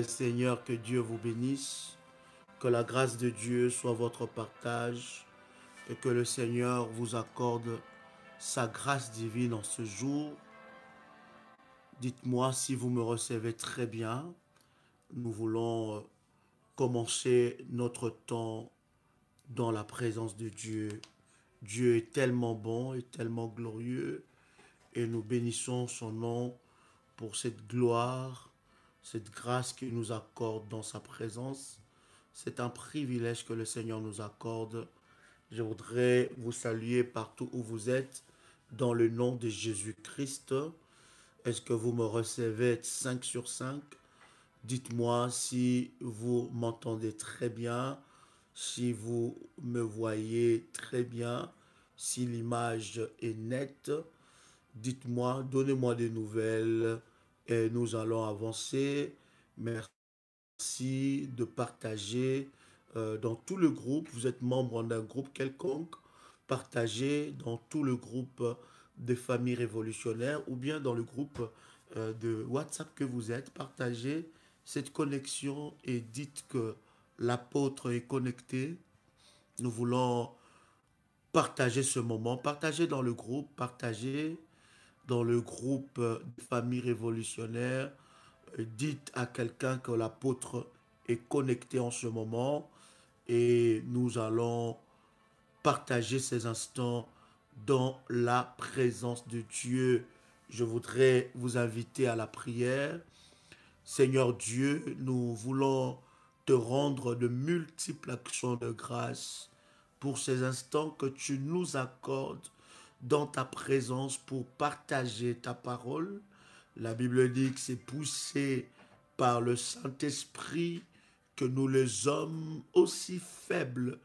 Seigneur, que Dieu vous bénisse, que la grâce de Dieu soit votre partage et que le Seigneur vous accorde sa grâce divine en ce jour. Dites-moi si vous me recevez très bien. Nous voulons commencer notre temps dans la présence de Dieu. Dieu est tellement bon et tellement glorieux et nous bénissons son nom pour cette gloire, cette grâce qu'il nous accorde dans sa présence. C'est un privilège que le Seigneur nous accorde. Je voudrais vous saluer partout où vous êtes dans le nom de Jésus-Christ. Est-ce que vous me recevez 5 sur 5? Dites-moi si vous m'entendez très bien, si vous me voyez très bien, si l'image est nette. Dites-moi, donnez-moi des nouvelles et nous allons avancer. Merci de partager dans tout le groupe. Vous êtes membre d'un groupe quelconque. Partagez dans tout le groupe des familles révolutionnaires ou bien dans le groupe de WhatsApp que vous êtes. Partagez cette connexion et dites que l'apôtre est connecté. Nous voulons partager ce moment. Partagez dans le groupe. Partagez dans le groupe de familles révolutionnaires. Dites à quelqu'un que l'apôtre est connecté en ce moment et nous allons partager ces instants dans la présence de Dieu. Je voudrais vous inviter à la prière. Seigneur Dieu, nous voulons te rendre de multiples actions de grâce pour ces instants que tu nous accordes dans ta présence pour partager ta parole. La Bible dit que c'est poussé par le Saint-Esprit que nous les hommes aussi faibles,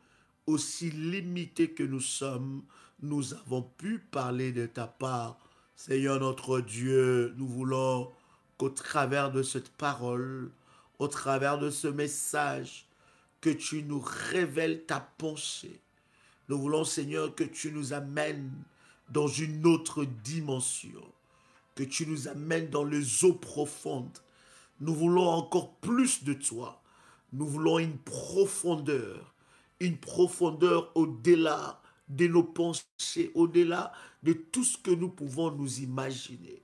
aussi limités que nous sommes, nous avons pu parler de ta part. Seigneur notre Dieu, nous voulons qu'au travers de cette parole, au travers de ce message, que tu nous révèles ta pensée. Nous voulons, Seigneur, que tu nous amènes dans une autre dimension, que tu nous amènes dans les eaux profondes. Nous voulons encore plus de toi. Nous voulons une profondeur au-delà de nos pensées, au-delà de tout ce que nous pouvons nous imaginer.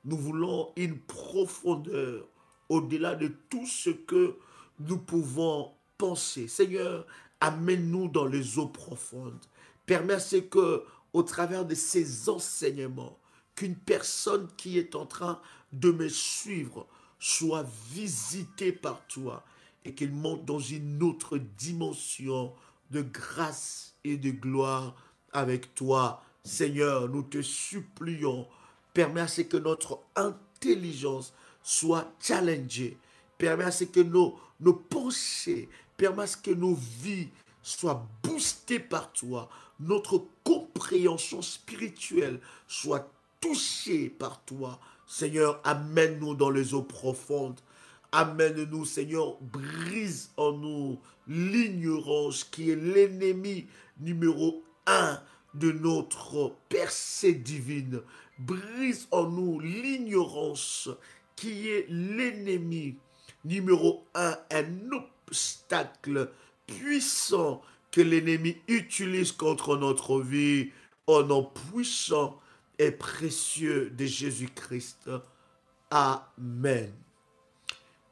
Nous voulons une profondeur au-delà de tout ce que nous pouvons penser. Seigneur, amène-nous dans les eaux profondes. Permets à ce que, au travers de ces enseignements, qu'une personne qui est en train de me suivre soit visitée par toi et qu'il monte dans une autre dimension de grâce et de gloire avec toi. Seigneur, nous te supplions, permets à ce que notre intelligence soit challengée, permets à ce que nos pensées, permets à ce que nos vies soient boostées par toi, notre compréhension spirituelle soit touchée par toi. Seigneur, amène-nous dans les eaux profondes. Amène-nous, Seigneur, brise en nous l'ignorance qui est l'ennemi numéro un de notre percée divine. Brise en nous l'ignorance qui est l'ennemi numéro un obstacle puissant que l'ennemi utilise contre notre vie au nom puissant et précieux de Jésus-Christ. Amen.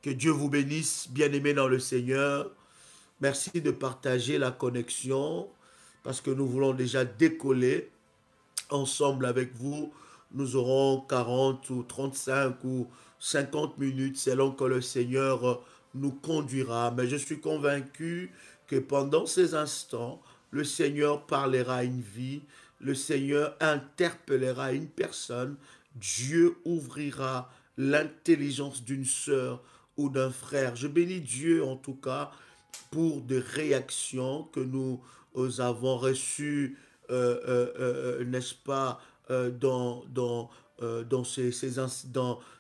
Que Dieu vous bénisse, bien-aimés dans le Seigneur. Merci de partager la connexion parce que nous voulons déjà décoller ensemble avec vous. Nous aurons 40 ou 35 ou 50 minutes selon que le Seigneur nous conduira. Mais je suis convaincu que pendant ces instants, le Seigneur parlera à une vie, le Seigneur interpellera une personne, Dieu ouvrira l'intelligence d'une sœur ou d'un frère. Je bénis Dieu en tout cas pour des réactions que nous avons reçues, n'est-ce pas, dans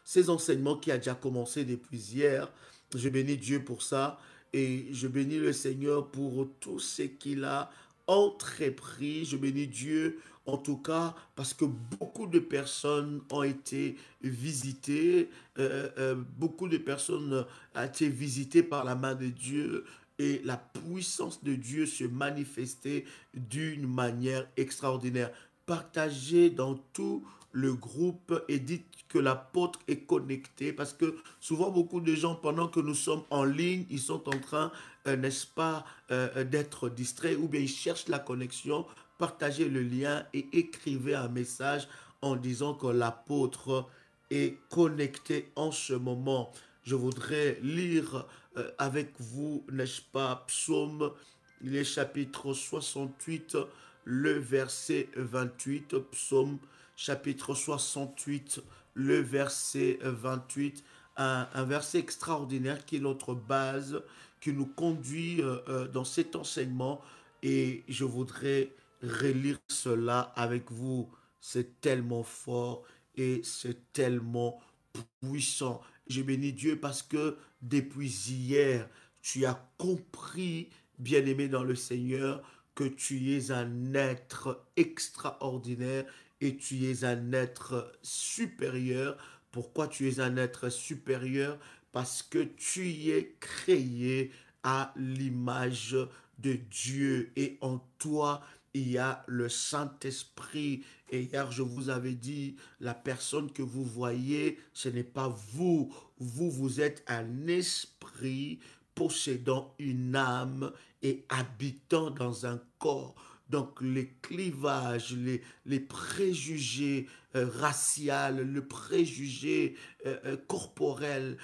ces enseignements qui a déjà commencé depuis hier. Je bénis Dieu pour ça et je bénis le Seigneur pour tout ce qu'il a entrepris. Je bénis Dieu en tout cas, parce que beaucoup de personnes ont été visitées, beaucoup de personnes ont été visitées par la main de Dieu et la puissance de Dieu se manifestait d'une manière extraordinaire. Partagez dans tout le groupe et dites que l'apôtre est connecté parce que souvent beaucoup de gens pendant que nous sommes en ligne, ils sont en train, n'est-ce pas, d'être distraits ou bien ils cherchent la connexion. Partagez le lien et écrivez un message en disant que l'apôtre est connecté en ce moment. Je voudrais lire avec vous, n'est-ce pas, Psaume, les chapitres 68, le verset 28, Psaume chapitre 68, le verset 28, un verset extraordinaire qui est notre base, qui nous conduit dans cet enseignement et je voudrais relire cela avec vous. C'est tellement fort et c'est tellement puissant. Je bénis Dieu parce que depuis hier, tu as compris, bien-aimé dans le Seigneur, que tu es un être extraordinaire et tu es un être supérieur. Pourquoi tu es un être supérieur? Parce que tu es créé à l'image de Dieu et en toi, il y a le Saint-Esprit. Et hier, je vous avais dit, la personne que vous voyez, ce n'est pas vous. Vous, vous êtes un esprit possédant une âme et habitant dans un corps. Donc les clivages, les préjugés raciaux, le préjugé corporel,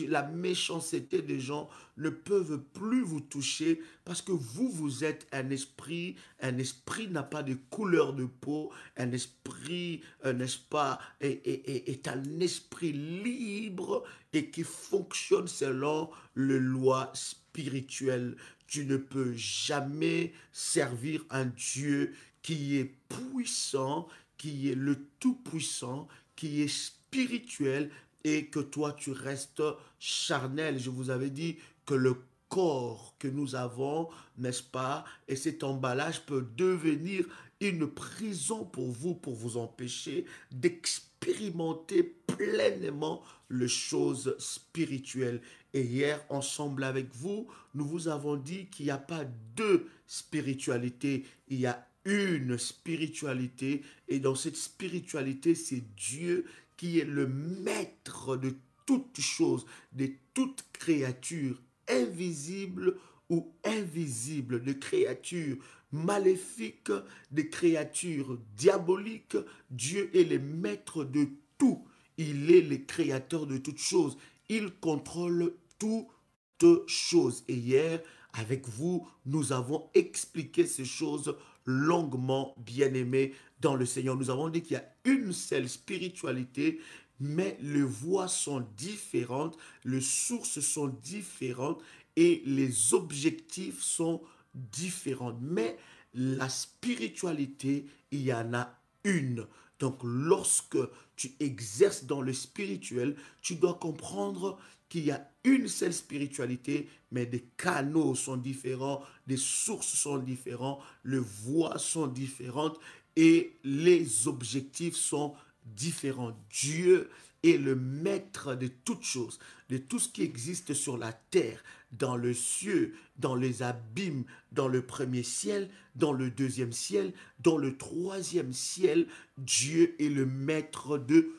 la méchanceté des gens ne peuvent plus vous toucher parce que vous, vous êtes un esprit. Un esprit n'a pas de couleur de peau. Un esprit, n'est-ce pas, est un esprit libre et qui fonctionne selon les lois spirituelles. Tu ne peux jamais servir un Dieu qui est puissant, qui est le Tout-Puissant, qui est spirituel et que toi tu restes charnel. Je vous avais dit que le corps que nous avons, n'est-ce pas, et cet emballage peut devenir une prison pour vous empêcher d'expérimenter pleinement les choses spirituelles. Et hier, ensemble avec vous, nous vous avons dit qu'il n'y a pas deux spiritualités, il y a une spiritualité. Et dans cette spiritualité, c'est Dieu qui est le maître de toutes choses, de toute créature, invisible ou invisible, de créatures maléfiques, de créatures diaboliques. Dieu est le maître de tout. Il est le créateur de toutes choses. Il contrôle toutes choses. Et hier, avec vous, nous avons expliqué ces choses longuement, bien-aimés dans le Seigneur. Nous avons dit qu'il y a une seule spiritualité, mais les voies sont différentes, les sources sont différentes et les objectifs sont différents. Mais la spiritualité, il y en a une. Donc lorsque tu exerces dans le spirituel, tu dois comprendre qu'il y a une seule spiritualité, mais des canaux sont différents, des sources sont différentes, les voies sont différentes et les objectifs sont différents. Dieu est le maître de toutes choses, de tout ce qui existe sur la terre, dans le ciel, dans les abîmes, dans le premier ciel, dans le deuxième ciel, dans le troisième ciel. Dieu est le maître de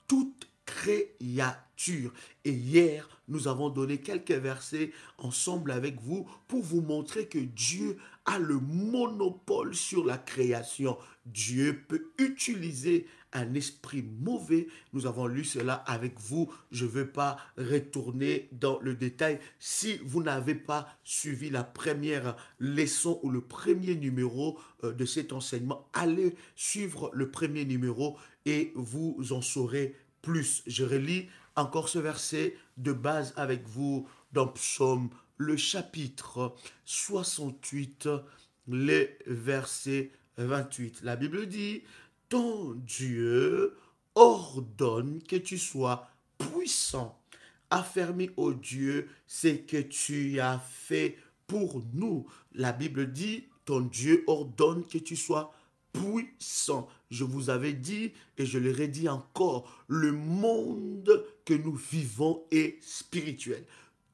toute créature. Et hier, nous avons donné quelques versets ensemble avec vous pour vous montrer que Dieu a le monopole sur la création. Dieu peut utiliser un esprit mauvais. Nous avons lu cela avec vous. Je ne veux pas retourner dans le détail. Si vous n'avez pas suivi la première leçon ou le premier numéro de cet enseignement, allez suivre le premier numéro et vous en saurez plus. Je relis encore ce verset de base avec vous dans Psaume, le chapitre 68, le verset 28. La Bible dit, ton Dieu ordonne que tu sois puissant. Affermis, ô Dieu, c'est que tu as fait pour nous. La Bible dit, ton Dieu ordonne que tu sois puissant. Je vous avais dit, et je le redis encore, le monde que nous vivons est spirituel.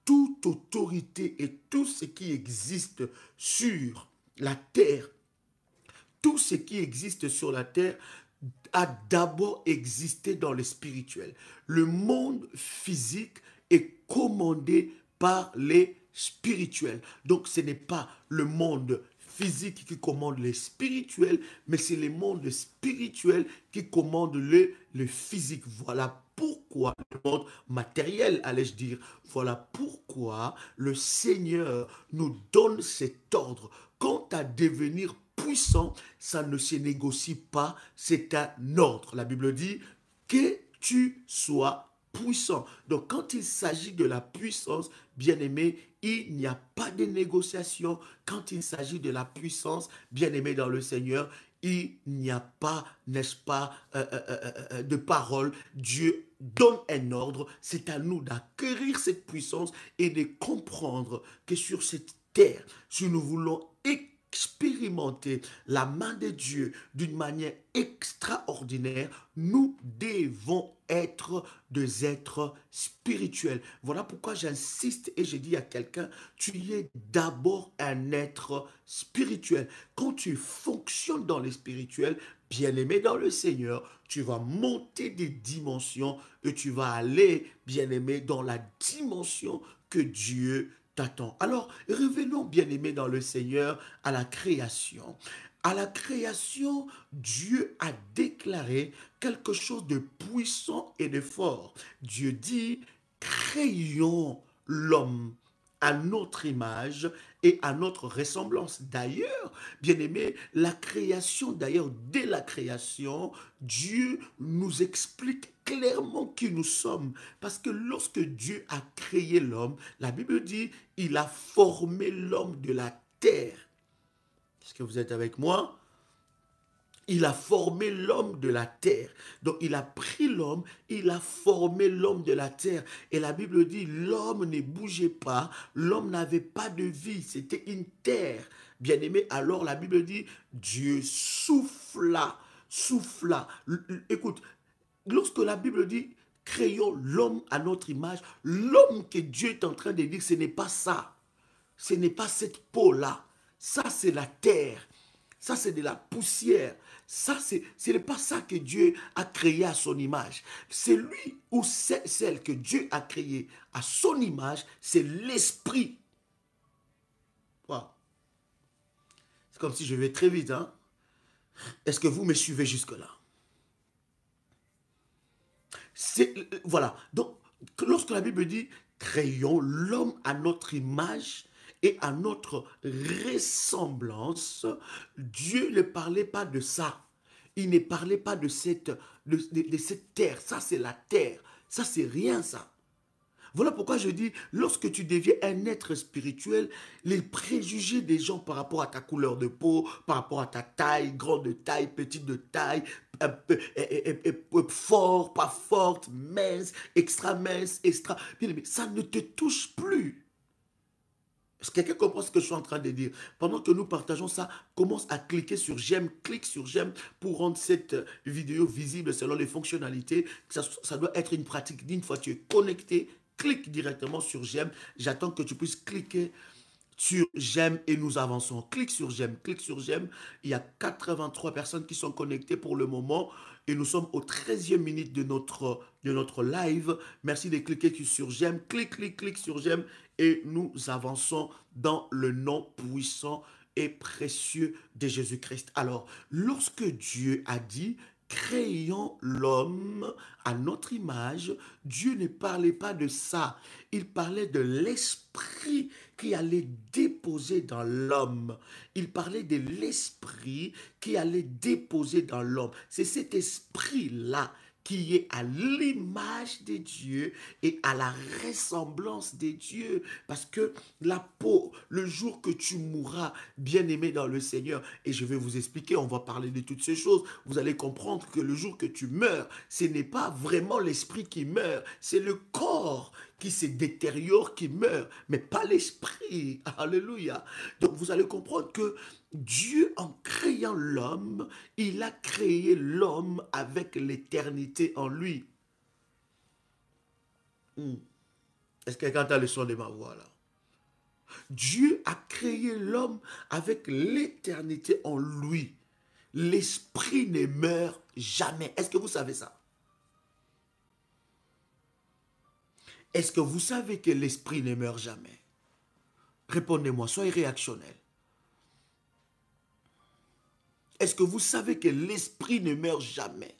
Toute autorité et tout ce qui existe sur la terre, tout ce qui existe sur la terre a d'abord existé dans le spirituel. Le monde physique est commandé par les spirituels. Donc ce n'est pas le monde physique qui commande le spirituel, mais c'est le monde spirituel qui commande le physique. Voilà pourquoi le monde matériel, allais-je dire, voilà pourquoi le Seigneur nous donne cet ordre. Quant à devenir puissant, ça ne se négocie pas, c'est un ordre. La Bible dit que tu sois puissant. Donc quand il s'agit de la puissance, bien-aimé, il n'y a pas de négociation. Quand il s'agit de la puissance, bien-aimé dans le Seigneur, il n'y a pas, n'est-ce pas, de parole. Dieu donne un ordre. C'est à nous d'acquérir cette puissance et de comprendre que sur cette terre, si nous voulons expérimenter la main de Dieu d'une manière extraordinaire, nous devons être des êtres spirituels. Voilà pourquoi j'insiste et je dis à quelqu'un, tu es d'abord un être spirituel. Quand tu fonctionnes dans les spirituels, bien-aimé dans le Seigneur, tu vas monter des dimensions et tu vas aller, bien-aimé, dans la dimension que Dieu t'attend. Alors, revenons, bien-aimés dans le Seigneur, à la création. À la création, Dieu a déclaré quelque chose de puissant et de fort. Dieu dit, créons l'homme à notre image et à notre ressemblance. D'ailleurs, bien-aimés, la création, d'ailleurs, dès la création, Dieu nous explique clairement qui nous sommes. Parce que lorsque Dieu a créé l'homme, la Bible dit, il a formé l'homme de la terre. Est-ce que vous êtes avec moi? Il a formé l'homme de la terre. Donc il a pris l'homme, il a formé l'homme de la terre. Et la Bible dit, l'homme ne bougeait pas, l'homme n'avait pas de vie, c'était une terre. Bien-aimé, alors la Bible dit, Dieu souffla. Écoute, lorsque la Bible dit, créons l'homme à notre image, l'homme que Dieu est en train de dire, ce n'est pas ça. Ce n'est pas cette peau-là. Ça, c'est la terre. Ça, c'est de la poussière. Ça, ce n'est pas ça que Dieu a créé à son image. C'est lui ou celle que Dieu a créée à son image, c'est l'esprit. Wow. C'est comme si je vais très vite, hein? Est-ce que vous me suivez jusque-là? Voilà. Donc, lorsque la Bible dit, créons l'homme à notre image et à notre ressemblance, Dieu ne parlait pas de ça. Il ne parlait pas de cette terre. Ça, c'est la terre. Ça, c'est rien, ça. Voilà pourquoi je dis, lorsque tu deviens un être spirituel, les préjugés des gens par rapport à ta couleur de peau, par rapport à ta taille, grande de taille, petite de taille, fort, pas forte, mince, extra, bien aimé, ça ne te touche plus. Est-ce que quelqu'un comprend ce que je suis en train de dire? Pendant que nous partageons ça, commence à cliquer sur j'aime, clique sur j'aime pour rendre cette vidéo visible selon les fonctionnalités. Ça doit être une pratique. Une fois que tu es connecté, clique directement sur j'aime. J'attends que tu puisses cliquer sur j'aime et nous avançons. Clique sur j'aime, clique sur j'aime. Il y a 83 personnes qui sont connectées pour le moment et nous sommes au 13e minute de notre live. Merci de cliquer sur j'aime. Clique sur j'aime et nous avançons dans le nom puissant et précieux de Jésus-Christ. Alors, lorsque Dieu a dit créons l'homme à notre image, Dieu ne parlait pas de ça. Il parlait de l'esprit qui allait déposer dans l'homme. Il parlait de l'esprit qui allait déposer dans l'homme. C'est cet esprit-là qui est à l'image de Dieu et à la ressemblance de Dieu. Parce que la peau, le jour que tu mourras, bien-aimé dans le Seigneur, et je vais vous expliquer, on va parler de toutes ces choses, vous allez comprendre que le jour que tu meurs, ce n'est pas vraiment l'esprit qui meurt, c'est le corps qui se détériore, qui meurt, mais pas l'esprit. Alléluia. Donc vous allez comprendre que Dieu, en créant l'homme, il a créé l'homme avec l'éternité en lui. Est-ce que quelqu'un entend le son de ma voix là? Dieu a créé l'homme avec l'éternité en lui. L'esprit ne meurt jamais. Est-ce que vous savez ça? Est-ce que vous savez que l'esprit ne meurt jamais? Répondez-moi, soyez réactionnel. Est-ce que vous savez que l'esprit ne meurt jamais?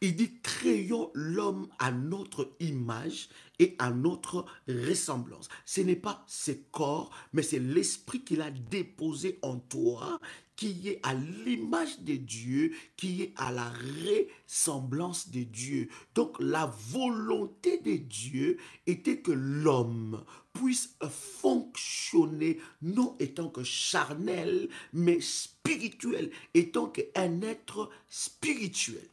Il dit, créons l'homme à notre image et à notre ressemblance. Ce n'est pas ses corps, mais c'est l'esprit qu'il a déposé en toi, qui est à l'image de Dieu, qui est à la ressemblance de Dieu. Donc la volonté de Dieu était que l'homme puisse fonctionner, non étant que charnel, mais spirituel, étant qu'un être spirituel.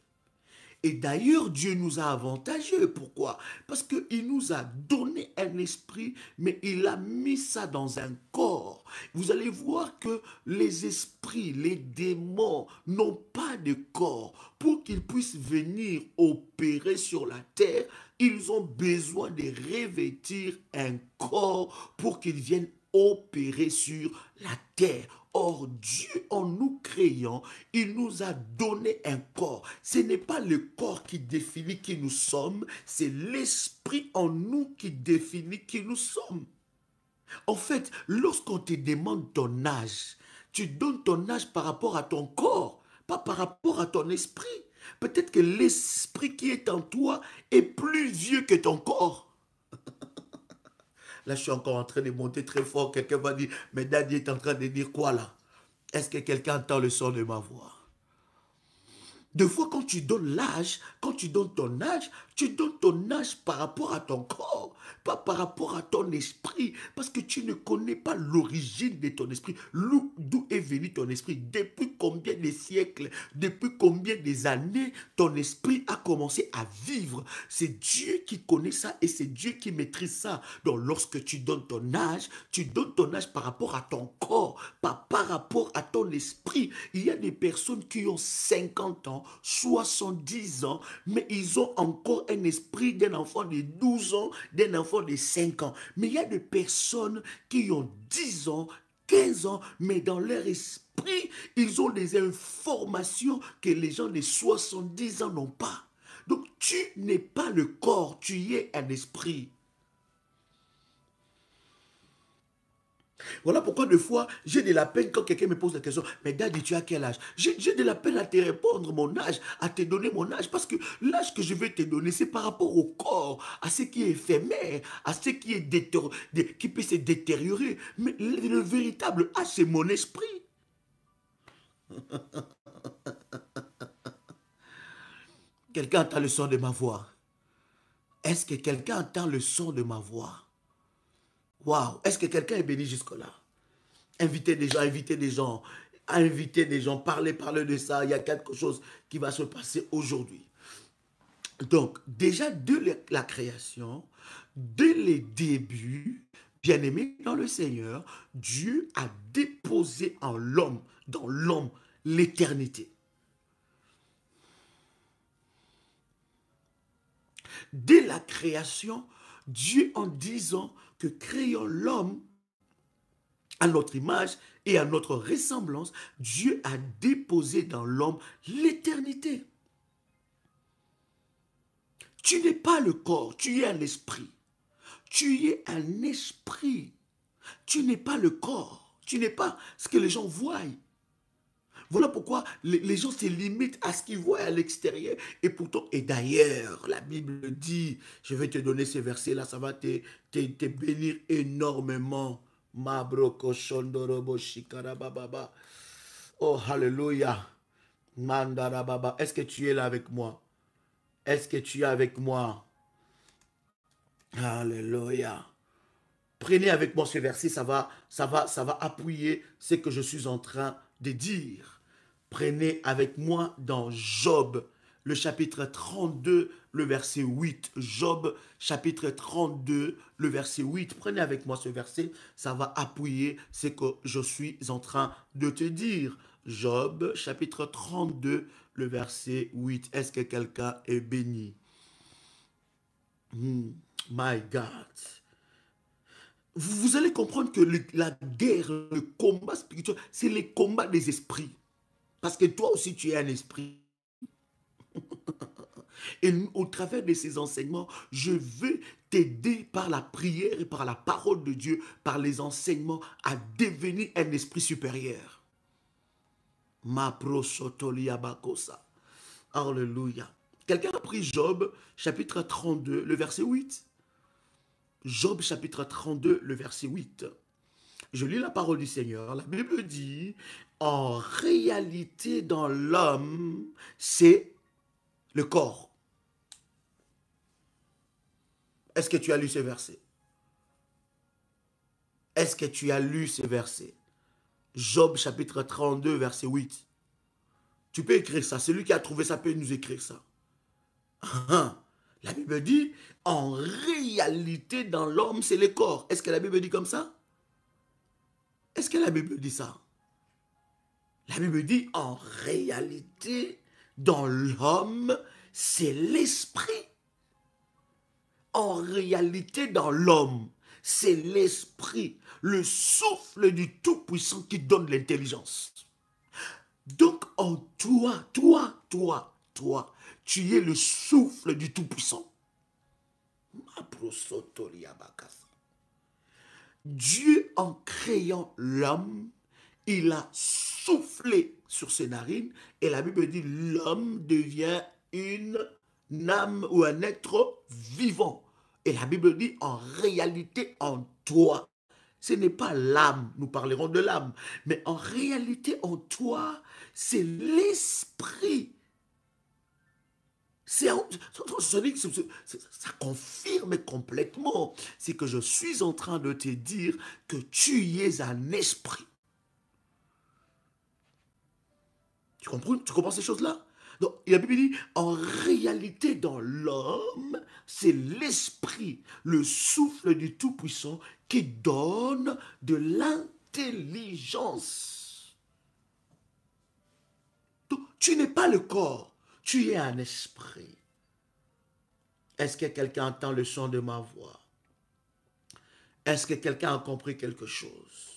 Et d'ailleurs, Dieu nous a avantagés. Pourquoi? Parce qu'il nous a donné un esprit, mais il a mis ça dans un corps. Vous allez voir que les esprits, les démons n'ont pas de corps. Pour qu'ils puissent venir opérer sur la terre, ils ont besoin de revêtir un corps pour qu'ils viennent opérer sur la terre. Or, Dieu, en nous créant, il nous a donné un corps. Ce n'est pas le corps qui définit qui nous sommes, c'est l'esprit en nous qui définit qui nous sommes. En fait, lorsqu'on te demande ton âge, tu donnes ton âge par rapport à ton corps, pas par rapport à ton esprit. Peut-être que l'esprit qui est en toi est plus vieux que ton corps. Là, je suis encore en train de monter très fort. Quelqu'un va dire, mais Daddy est en train de dire quoi là? Est-ce que quelqu'un entend le son de ma voix? Des fois, quand tu donnes l'âge, quand tu donnes ton âge par rapport à ton corps, pas par rapport à ton esprit, parce que tu ne connais pas l'origine de ton esprit, d'où est venu ton esprit, depuis combien de siècles, depuis combien des années ton esprit a commencé à vivre. C'est Dieu qui connaît ça et c'est Dieu qui maîtrise ça. Donc, lorsque tu donnes ton âge par rapport à ton corps, pas par rapport à ton esprit. Il y a des personnes qui ont 50 ans, 70 ans, mais ils ont encore un esprit d'un enfant de 12 ans, d'un enfant de 5 ans. Mais il y a des personnes qui ont 10 ans, 15 ans, mais dans leur esprit, ils ont des informations que les gens de 70 ans n'ont pas. Donc tu n'es pas le corps, tu es un esprit. Voilà pourquoi des fois, j'ai de la peine quand quelqu'un me pose la question, mais Daddy, tu as quel âge? J'ai de la peine à te répondre mon âge, à te donner mon âge, parce que l'âge que je vais te donner, c'est par rapport au corps, à ce qui est éphémère, à ce qui est qui peut se détériorer. Mais le véritable âge, c'est mon esprit. Quelqu'un entend le son de ma voix? Est-ce que quelqu'un entend le son de ma voix? Waouh! Est-ce que quelqu'un est béni jusque-là? Invitez des gens, parlez de ça. Il y a quelque chose qui va se passer aujourd'hui. Donc, déjà, de la création, dès les débuts, bien-aimés dans le Seigneur, Dieu a déposé dans l'homme, l'éternité. Dès la création, Dieu, en disant que créons l'homme à notre image et à notre ressemblance, Dieu a déposé dans l'homme l'éternité. Tu n'es pas le corps, tu es un esprit. Tu es un esprit. Tu n'es pas le corps. Tu n'es pas ce que les gens voient. Voilà pourquoi les gens se limitent à ce qu'ils voient à l'extérieur. Et pourtant, et d'ailleurs, la Bible dit, je vais te donner ces versets-là, ça va te bénir énormément. Oh, alléluia. Mandarababa. Est-ce que tu es là avec moi? Est-ce que tu es avec moi? Alléluia. Prenez avec moi ce verset, ça va appuyer ce que je suis en train de dire. Prenez avec moi dans Job, le chapitre 32, le verset 8. Job, chapitre 32, le verset 8. Prenez avec moi ce verset, ça va appuyer ce que je suis en train de te dire. Job, chapitre 32, le verset 8. Est-ce que quelqu'un est béni? My God. Vous allez comprendre que la guerre, le combat spirituel, c'est les combats des esprits. Parce que toi aussi, tu es un esprit. Et au travers de ces enseignements, je veux t'aider par la prière et par la parole de Dieu, par les enseignements, à devenir un esprit supérieur. Ma prosotolia bakosa. Alléluia. Quelqu'un a pris Job, chapitre 32, le verset 8. Job, chapitre 32, le verset 8. Je lis la parole du Seigneur. La Bible dit, en réalité, dans l'homme, c'est le corps. Est-ce que tu as lu ce verset? Est-ce que tu as lu ce verset? Job chapitre 32, verset 8. Tu peux écrire ça. Celui qui a trouvé ça peut nous écrire ça. La Bible dit, en réalité, dans l'homme, c'est le corps. Est-ce que la Bible dit comme ça? Est-ce que la Bible dit ça? La Bible dit, en réalité, dans l'homme, c'est l'esprit. En réalité, dans l'homme, c'est l'esprit, le souffle du Tout-Puissant qui donne l'intelligence. Donc, en toi, tu es le souffle du Tout-Puissant. Dieu, en créant l'homme, il a soufflé sur ses narines et la Bible dit l'homme devient une âme ou un être vivant. Et la Bible dit en réalité en toi. Ce n'est pas l'âme, nous parlerons de l'âme, mais en réalité en toi, c'est l'esprit. Ça confirme complètement. C'est que je suis en train de te dire que tu es un esprit. Tu comprends ces choses-là? Donc, la Bible dit, en réalité, dans l'homme, c'est l'esprit, le souffle du Tout-Puissant qui donne de l'intelligence. Donc, tu n'es pas le corps, tu es un esprit. Est-ce que quelqu'un entend le son de ma voix? Est-ce que quelqu'un a compris quelque chose?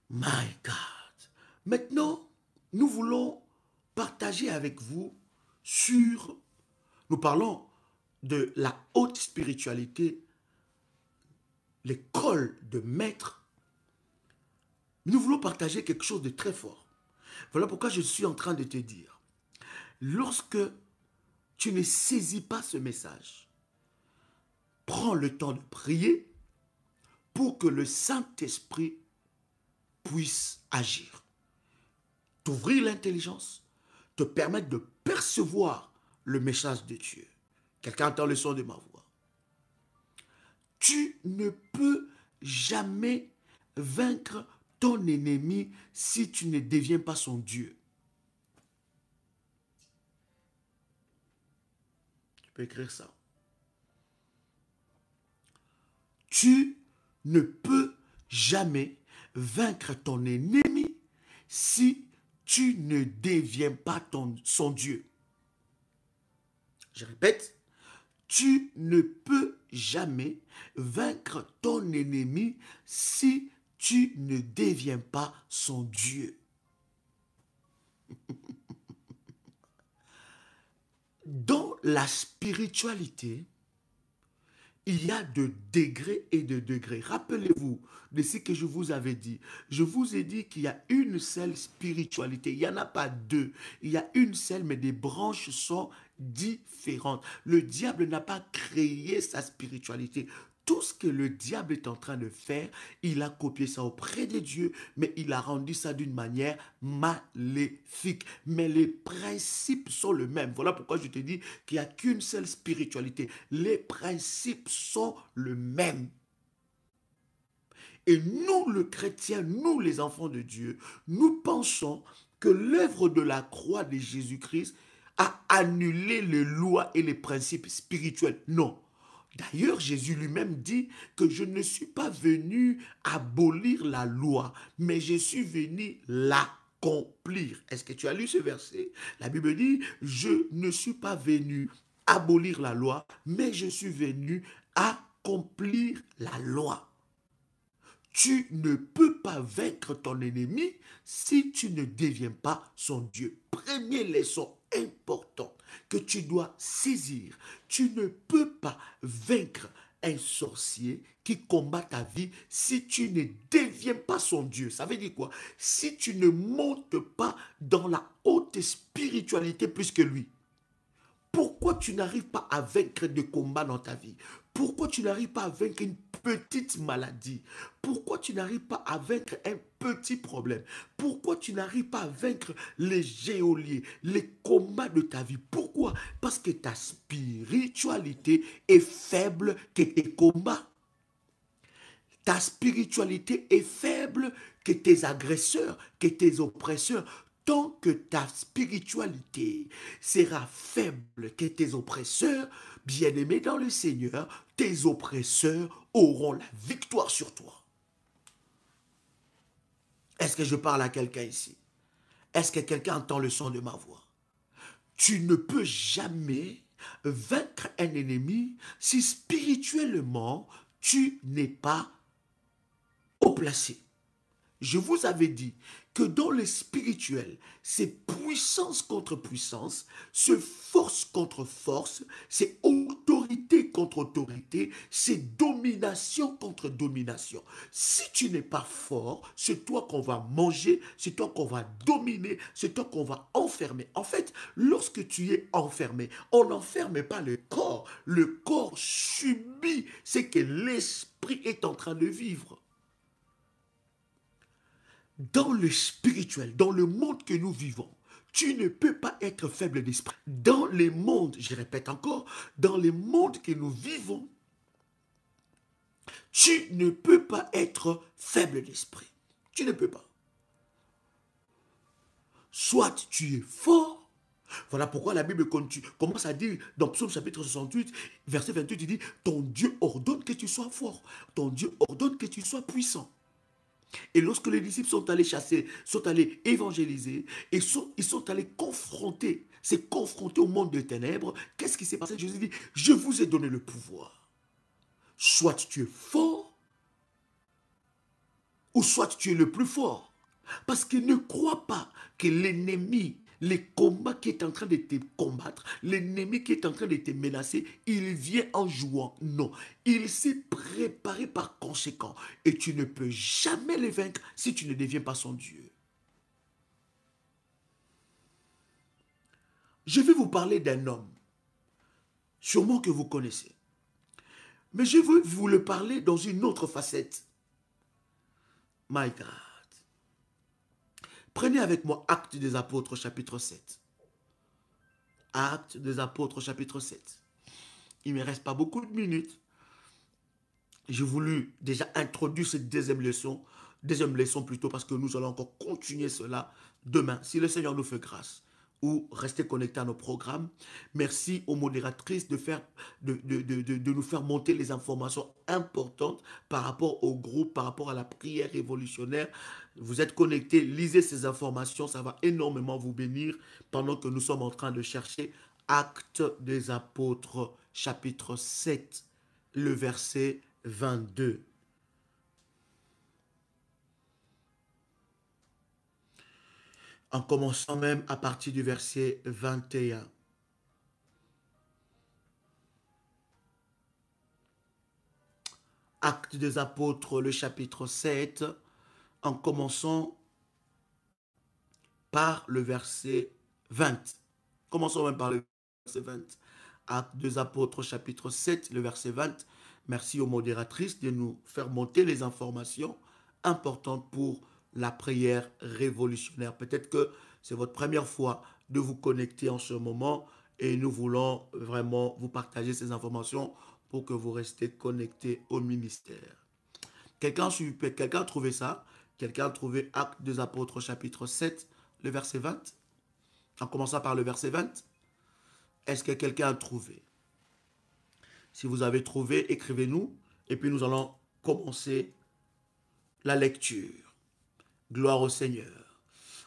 My God. Maintenant, nous voulons partager avec vous sur, nous parlons de la haute spiritualité, l'école de maître. Nous voulons partager quelque chose de très fort. Voilà pourquoi je suis en train de te dire, lorsque tu ne saisis pas ce message, prends le temps de prier pour que le Saint-Esprit puisse agir. T'ouvrir l'intelligence, te permettre de percevoir le message de Dieu. Quelqu'un entend le son de ma voix. Tu ne peux jamais vaincre ton ennemi si tu ne deviens pas son Dieu. Tu peux écrire ça. Tu ne peux jamais vaincre ton ennemi si tu ne deviens pas son Dieu. Je répète, tu ne peux jamais vaincre ton ennemi si tu ne deviens pas son Dieu. Dans la spiritualité, il y a de degrés et de degrés. Rappelez-vous de ce que je vous avais dit. Je vous ai dit qu'il y a une seule spiritualité. Il n'y en a pas deux. Il y a une seule, mais des branches sont différentes. Le diable n'a pas créé sa spiritualité. Tout ce que le diable est en train de faire, il a copié ça auprès de Dieu, mais il a rendu ça d'une manière maléfique. Mais les principes sont les mêmes. Voilà pourquoi je te dis qu'il n'y a qu'une seule spiritualité. Les principes sont les mêmes. Et nous, le chrétien, nous, les enfants de Dieu, nous pensons que l'œuvre de la croix de Jésus-Christ a annulé les lois et les principes spirituels. Non. D'ailleurs, Jésus lui-même dit que je ne suis pas venu abolir la loi, mais je suis venu l'accomplir. Est-ce que tu as lu ce verset? La Bible dit, je ne suis pas venu abolir la loi, mais je suis venu accomplir la loi. Tu ne peux pas vaincre ton ennemi si tu ne deviens pas son Dieu. Première leçon importante que tu dois saisir. Tu ne peux pas vaincre un sorcier qui combat ta vie si tu ne deviens pas son Dieu. Ça veut dire quoi? Si tu ne montes pas dans la haute spiritualité plus que lui. Pourquoi tu n'arrives pas à vaincre des combats dans ta vie? Pourquoi tu n'arrives pas à vaincre une petite maladie? Pourquoi tu n'arrives pas à vaincre un petit problème? Pourquoi tu n'arrives pas à vaincre les geôliers, les combats de ta vie? Pourquoi? Parce que ta spiritualité est faible que tes combats. Ta spiritualité est faible que tes agresseurs, que tes oppresseurs. Tant que ta spiritualité sera faible que tes oppresseurs, bien-aimés dans le Seigneur, tes oppresseurs auront la victoire sur toi. Est-ce que je parle à quelqu'un ici? Est-ce que quelqu'un entend le son de ma voix? Tu ne peux jamais vaincre un ennemi si spirituellement tu n'es pas haut placé. Je vous avais dit que dans le spirituel, c'est puissance contre puissance, c'est force contre force, c'est autorité contre autorité, c'est domination contre domination. Si tu n'es pas fort, c'est toi qu'on va manger, c'est toi qu'on va dominer, c'est toi qu'on va enfermer. En fait, lorsque tu es enfermé, on n'enferme pas le corps. Le corps subit ce que l'esprit est en train de vivre. Dans le spirituel, dans le monde que nous vivons, tu ne peux pas être faible d'esprit. Dans les mondes, je répète encore, dans les mondes que nous vivons, tu ne peux pas être faible d'esprit. Tu ne peux pas. Soit tu es fort. Voilà pourquoi la Bible commence à dire, dans Psaume chapitre 68, verset 28, il dit, ton Dieu ordonne que tu sois fort. Ton Dieu ordonne que tu sois puissant. Et lorsque les disciples sont allés chasser, sont allés évangéliser, et ils sont allés se confronter au monde des ténèbres, qu'est-ce qui s'est passé? Jésus dit, je vous ai donné le pouvoir. Soit tu es fort, ou soit tu es le plus fort. Parce qu'il ne croit pas que l'ennemi, les combats qui est en train de te combattre, l'ennemi qui est en train de te menacer, il vient en jouant. Non, il s'est préparé par conséquent. Et tu ne peux jamais le vaincre si tu ne deviens pas son Dieu. Je vais vous parler d'un homme, sûrement que vous connaissez. Mais je veux vous le parler dans une autre facette. My God. Prenez avec moi Actes des Apôtres, chapitre 7. Actes des Apôtres, chapitre 7. Il ne me reste pas beaucoup de minutes. J'ai voulu déjà introduire cette deuxième leçon plutôt, parce que nous allons encore continuer cela demain, si le Seigneur nous fait grâce, ou rester connectés à nos programmes. Merci aux modératrices de nous faire monter les informations importantes par rapport au groupe, par rapport à la prière révolutionnaire. Vous êtes connectés, lisez ces informations, ça va énormément vous bénir pendant que nous sommes en train de chercher Actes des Apôtres, chapitre 7, le verset 22. En commençant même à partir du verset 21. Actes des Apôtres, le chapitre 7, en commençant par le verset 20. Commençons même par le verset 20. Actes des Apôtres, chapitre 7, le verset 20. Merci aux modératrices de nous faire monter les informations importantes pour la prière révolutionnaire. Peut-être que c'est votre première fois de vous connecter en ce moment et nous voulons vraiment vous partager ces informations pour que vous restiez connectés au ministère. Quelqu'un a trouvé ça? Quelqu'un a trouvé Actes des Apôtres, chapitre 7, le verset 20. En commençant par le verset 20. Est-ce que quelqu'un a trouvé? Si vous avez trouvé, écrivez-nous. Et puis nous allons commencer la lecture. Gloire au Seigneur.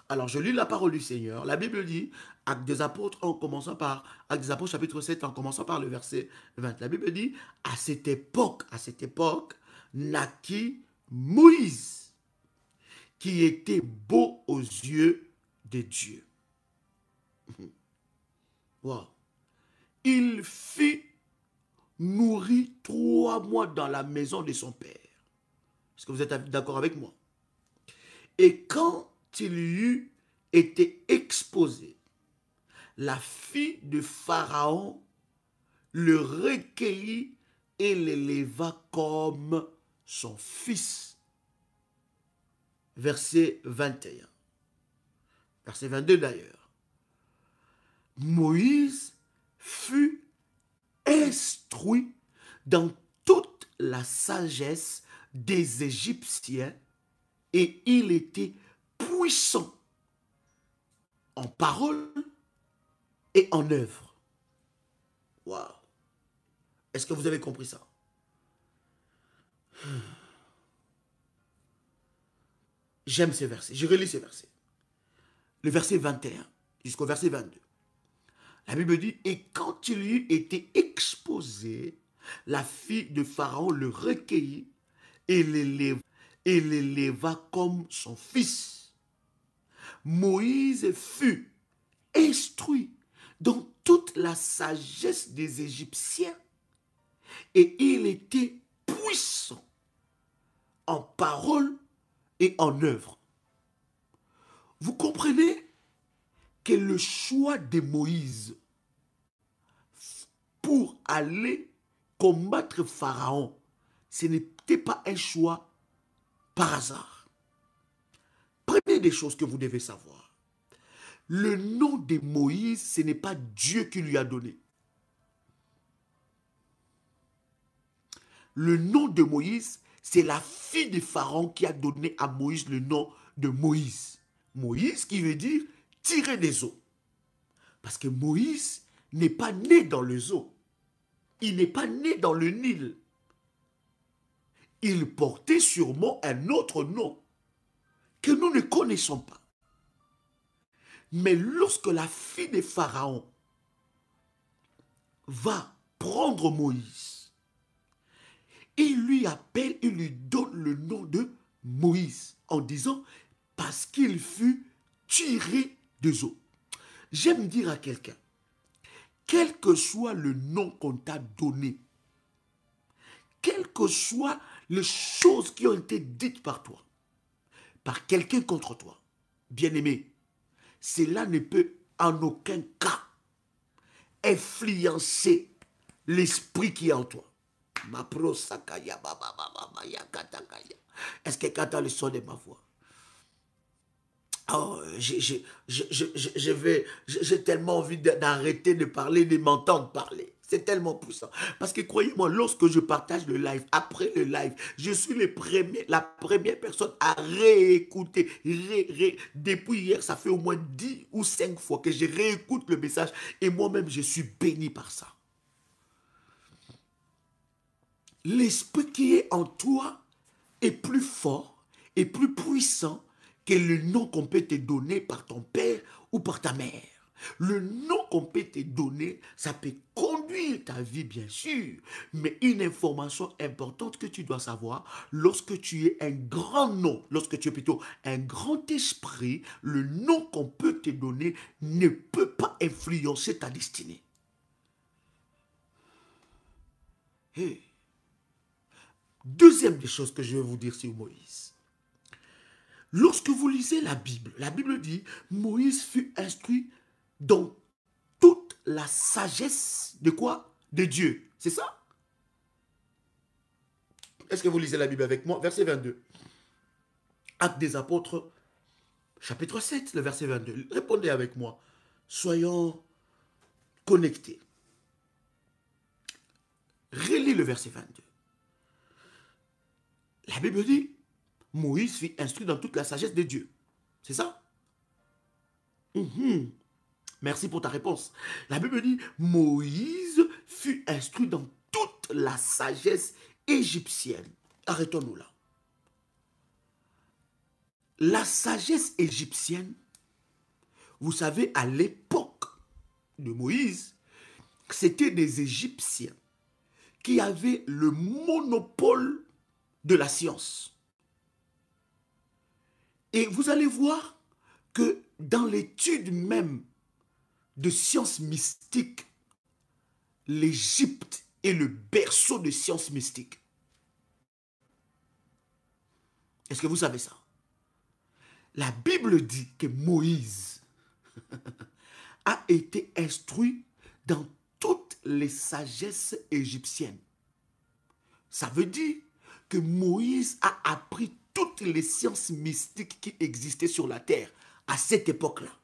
Alors, je lis la parole du Seigneur. La Bible dit, Actes des Apôtres, en commençant par, Actes des Apôtres, chapitre 7, en commençant par le verset 20. La Bible dit, à cette époque, naquit Moïse, qui était beau aux yeux de Dieu. Wow. Il fut nourri 3 mois dans la maison de son père. Est-ce que vous êtes d'accord avec moi? Et quand il eut été exposé, la fille de Pharaon le recueillit et l'éleva comme son fils. Verset 21. Verset 22 d'ailleurs. Moïse fut instruit dans toute la sagesse des Égyptiens et il était puissant en parole et en œuvre. Waouh! Est-ce que vous avez compris ça? J'aime ces versets. Je relis ces versets. Le verset 21 jusqu'au verset 22. La Bible dit, et quand il eut été exposé, la fille de Pharaon le recueillit et l'éleva comme son fils. Moïse fut instruit dans toute la sagesse des Égyptiens et il était puissant en parole et en œuvre. Vous comprenez que le choix de Moïse pour aller combattre Pharaon, ce n'était pas un choix par hasard. Première des choses que vous devez savoir, le nom de Moïse, ce n'est pas Dieu qui lui a donné. Le nom de Moïse, c'est la fille de Pharaon qui a donné à Moïse le nom de Moïse. Moïse qui veut dire tirer des eaux. Parce que Moïse n'est pas né dans les eaux. Il n'est pas né dans le Nil. Il portait sûrement un autre nom que nous ne connaissons pas. Mais lorsque la fille de Pharaon va prendre Moïse, il lui appelle, il lui donne le nom de Moïse en disant parce qu'il fut tiré des eaux. J'aime dire à quelqu'un, quel que soit le nom qu'on t'a donné, quelles que soient les choses qui ont été dites par toi, par quelqu'un contre toi, bien-aimé, cela ne peut en aucun cas influencer l'esprit qui est en toi. Est-ce que quelqu'un a le son de ma voix? Oh, j'ai tellement envie d'arrêter de parler, de m'entendre parler. C'est tellement puissant. Parce que croyez-moi, lorsque je partage le live, après le live, je suis la première personne à réécouter. Depuis hier, ça fait au moins 10 ou 5 fois que je réécoute le message. Et moi-même, je suis béni par ça. L'esprit qui est en toi est plus fort et plus puissant que le nom qu'on peut te donner par ton père ou par ta mère. Le nom qu'on peut te donner, ça peut conduire ta vie, bien sûr. Mais une information importante que tu dois savoir, lorsque tu es un grand nom, lorsque tu es plutôt un grand esprit, le nom qu'on peut te donner ne peut pas influencer ta destinée. Hey. Deuxième des choses que je vais vous dire sur Moïse. Lorsque vous lisez la Bible dit, Moïse fut instruit dans toute la sagesse de quoi? De Dieu. C'est ça? Est-ce que vous lisez la Bible avec moi? Verset 22. Actes des Apôtres, chapitre 7, le verset 22. Répondez avec moi. Soyons connectés. Relis le verset 22. La Bible dit, Moïse fut instruit dans toute la sagesse de Dieu. C'est ça? Mhm. Merci pour ta réponse. La Bible dit, Moïse fut instruit dans toute la sagesse égyptienne. Arrêtons-nous là. La sagesse égyptienne, vous savez, à l'époque de Moïse, c'était des Égyptiens qui avaient le monopole de la science. Et vous allez voir que dans l'étude même de sciences mystiques, l'Égypte est le berceau de sciences mystiques. Est-ce que vous savez ça? La Bible dit que Moïse a été instruit dans toutes les sagesses égyptiennes. Ça veut dire que Moïse a appris toutes les sciences mystiques qui existaient sur la terre à cette époque-là.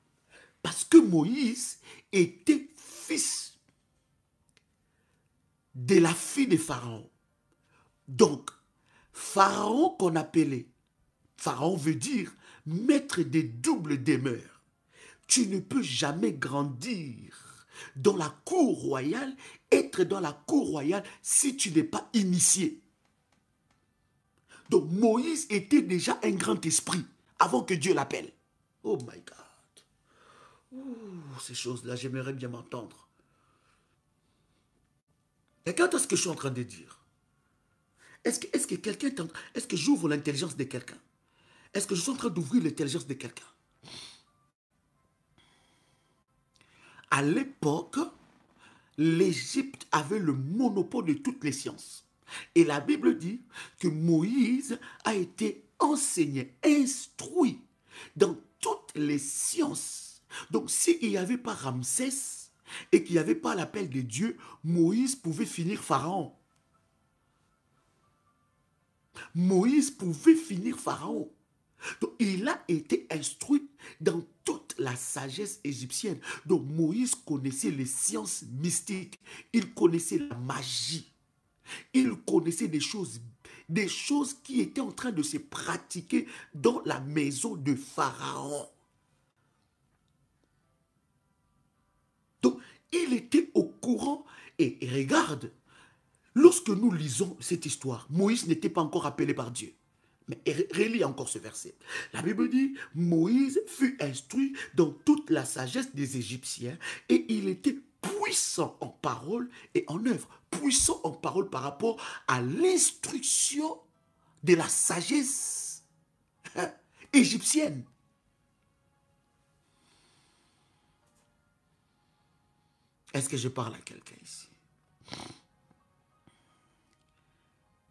Parce que Moïse était fils de la fille de Pharaon. Donc, Pharaon qu'on appelait, Pharaon veut dire maître des doubles demeures. Tu ne peux jamais grandir dans la cour royale, être dans la cour royale si tu n'es pas initié. Donc Moïse était déjà un grand esprit avant que Dieu l'appelle. Oh my God. Ouh, ces choses-là, j'aimerais bien m'entendre. Regarde ce que je suis en train de dire. Est-ce que quelqu'un est-ce que j'ouvre l'intelligence de quelqu'un? Est-ce que je suis en train d'ouvrir l'intelligence de quelqu'un? À l'époque, l'Égypte avait le monopole de toutes les sciences. Et la Bible dit que Moïse a été enseigné, instruit dans toutes les sciences. Donc, s'il n'y avait pas Ramsès et qu'il n'y avait pas l'appel de Dieu, Moïse pouvait finir Pharaon. Moïse pouvait finir Pharaon. Donc, il a été instruit dans toute la sagesse égyptienne. Donc, Moïse connaissait les sciences mystiques. Il connaissait la magie. Il connaissait des choses qui étaient en train de se pratiquer dans la maison de Pharaon. Donc, il était au courant. Et regarde, lorsque nous lisons cette histoire, Moïse n'était pas encore appelé par Dieu. Mais relis encore ce verset. La Bible dit, Moïse fut instruit dans toute la sagesse des Égyptiens et il était puissant en parole et en œuvre. Puissant en parole par rapport à l'instruction de la sagesse égyptienne. Est-ce que je parle à quelqu'un ici?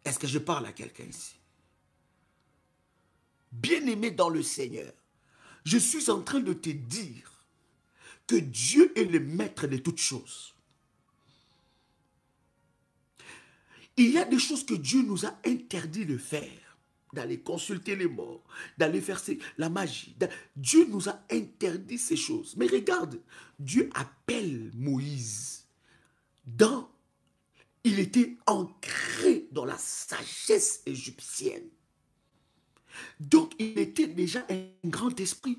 Est-ce que je parle à quelqu'un ici? Bien-aimé dans le Seigneur, je suis en train de te dire que Dieu est le maître de toutes choses. Il y a des choses que Dieu nous a interdit de faire, d'aller consulter les morts, d'aller faire la magie. Dieu nous a interdit ces choses. Mais regarde, Dieu appelle Moïse il était ancré dans la sagesse égyptienne. Donc, il était déjà un grand esprit.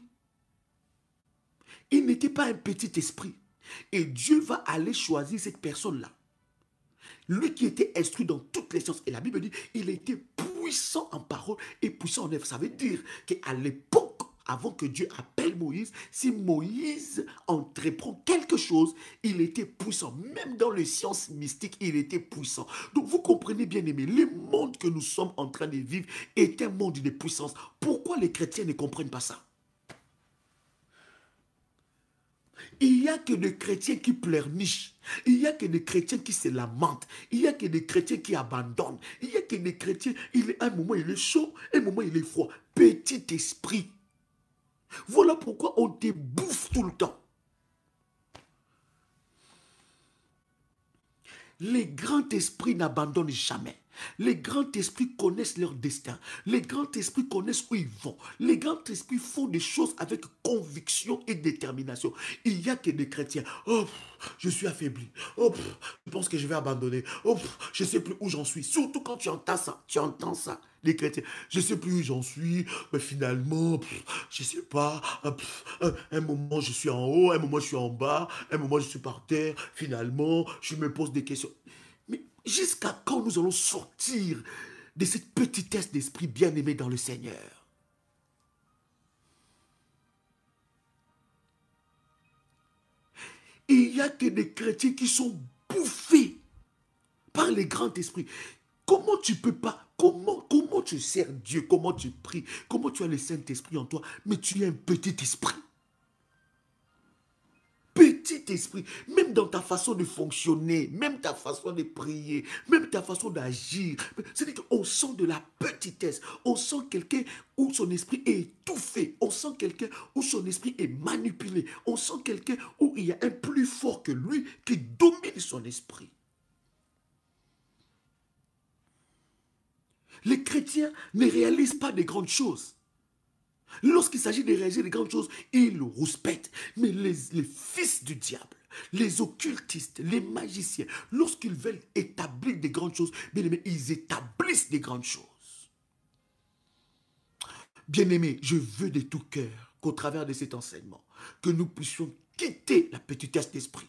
Il n'était pas un petit esprit. Et Dieu va aller choisir cette personne-là. Lui qui était instruit dans toutes les sciences. Et la Bible dit, il était puissant en parole et puissant en œuvre. Ça veut dire qu'à l'époque, avant que Dieu appelle Moïse, si Moïse entreprend quelque chose, il était puissant. Même dans les sciences mystiques, il était puissant. Donc vous comprenez bien aimé, le monde que nous sommes en train de vivre est un monde de puissance. Pourquoi les chrétiens ne comprennent pas ça? Il n'y a que des chrétiens qui pleurnichent. Il n'y a que des chrétiens qui se lamentent. Il n'y a que des chrétiens qui abandonnent. Il n'y a que des chrétiens, un moment il est chaud, un moment il est froid. Petit esprit. Voilà pourquoi on te bouffe tout le temps. Les grands esprits n'abandonnent jamais. Les grands esprits connaissent leur destin. Les grands esprits connaissent où ils vont. Les grands esprits font des choses avec conviction et détermination. Il n'y a que des chrétiens. Oh, je suis affaibli. Oh, je pense que je vais abandonner. Oh, je ne sais plus où j'en suis. Surtout quand tu entends ça. Tu entends ça, les chrétiens. Je ne sais plus où j'en suis. Mais finalement, je ne sais pas. Un moment, je suis en haut. Un moment, je suis en bas. Un moment, je suis par terre. Finalement, je me pose des questions. Mais jusqu'à quand nous allons sortir de cette petitesse d'esprit bien-aimé dans le Seigneur? Il n'y a que des chrétiens qui sont bouffés par les grands esprits. Comment tu peux pas, comment tu sers Dieu, comment tu pries, comment tu as le Saint-Esprit en toi, mais tu es un petit esprit. Petit esprit, même dans ta façon de fonctionner, même ta façon de prier, même ta façon d'agir. C'est-à-dire qu'on sent de la petitesse. On sent quelqu'un où son esprit est étouffé. On sent quelqu'un où son esprit est manipulé. On sent quelqu'un où il y a un plus fort que lui qui domine son esprit. Les chrétiens ne réalisent pas de grandes choses. Lorsqu'il s'agit de réaliser des grandes choses, ils rouspètent. Mais les fils du diable, les occultistes, les magiciens, lorsqu'ils veulent établir des grandes choses, bien aimés, ils établissent des grandes choses. Bien aimé, je veux de tout cœur qu'au travers de cet enseignement, que nous puissions quitter la petitesse d'esprit.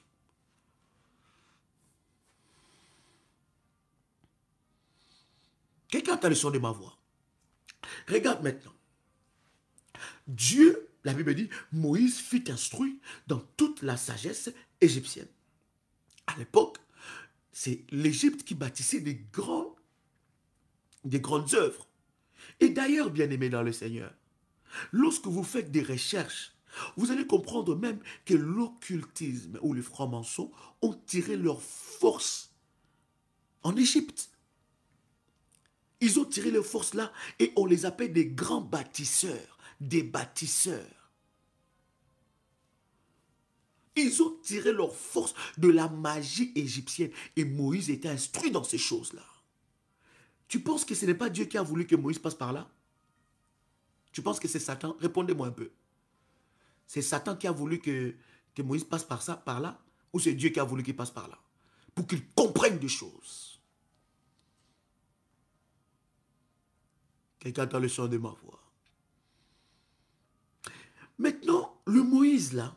Quelqu'un a le son de ma voix. Regarde maintenant. Dieu, la Bible dit, Moïse fut instruit dans toute la sagesse égyptienne. À l'époque, c'est l'Égypte qui bâtissait des grandes œuvres. Et d'ailleurs, bien-aimés dans le Seigneur, lorsque vous faites des recherches, vous allez comprendre même que l'occultisme ou les francs-maçons ont tiré leur force en Égypte. Ils ont tiré leur force là et on les appelle des grands bâtisseurs, des bâtisseurs. Ils ont tiré leur force de la magie égyptienne et Moïse était instruit dans ces choses-là. Tu penses que ce n'est pas Dieu qui a voulu que Moïse passe par là? Tu penses que c'est Satan? Répondez-moi un peu. C'est Satan qui a voulu que Moïse passe par ça, par là? Ou c'est Dieu qui a voulu qu'il passe par là? Pour qu'il comprenne des choses. Quelqu'un entend le son de ma voix. Maintenant, le Moïse là,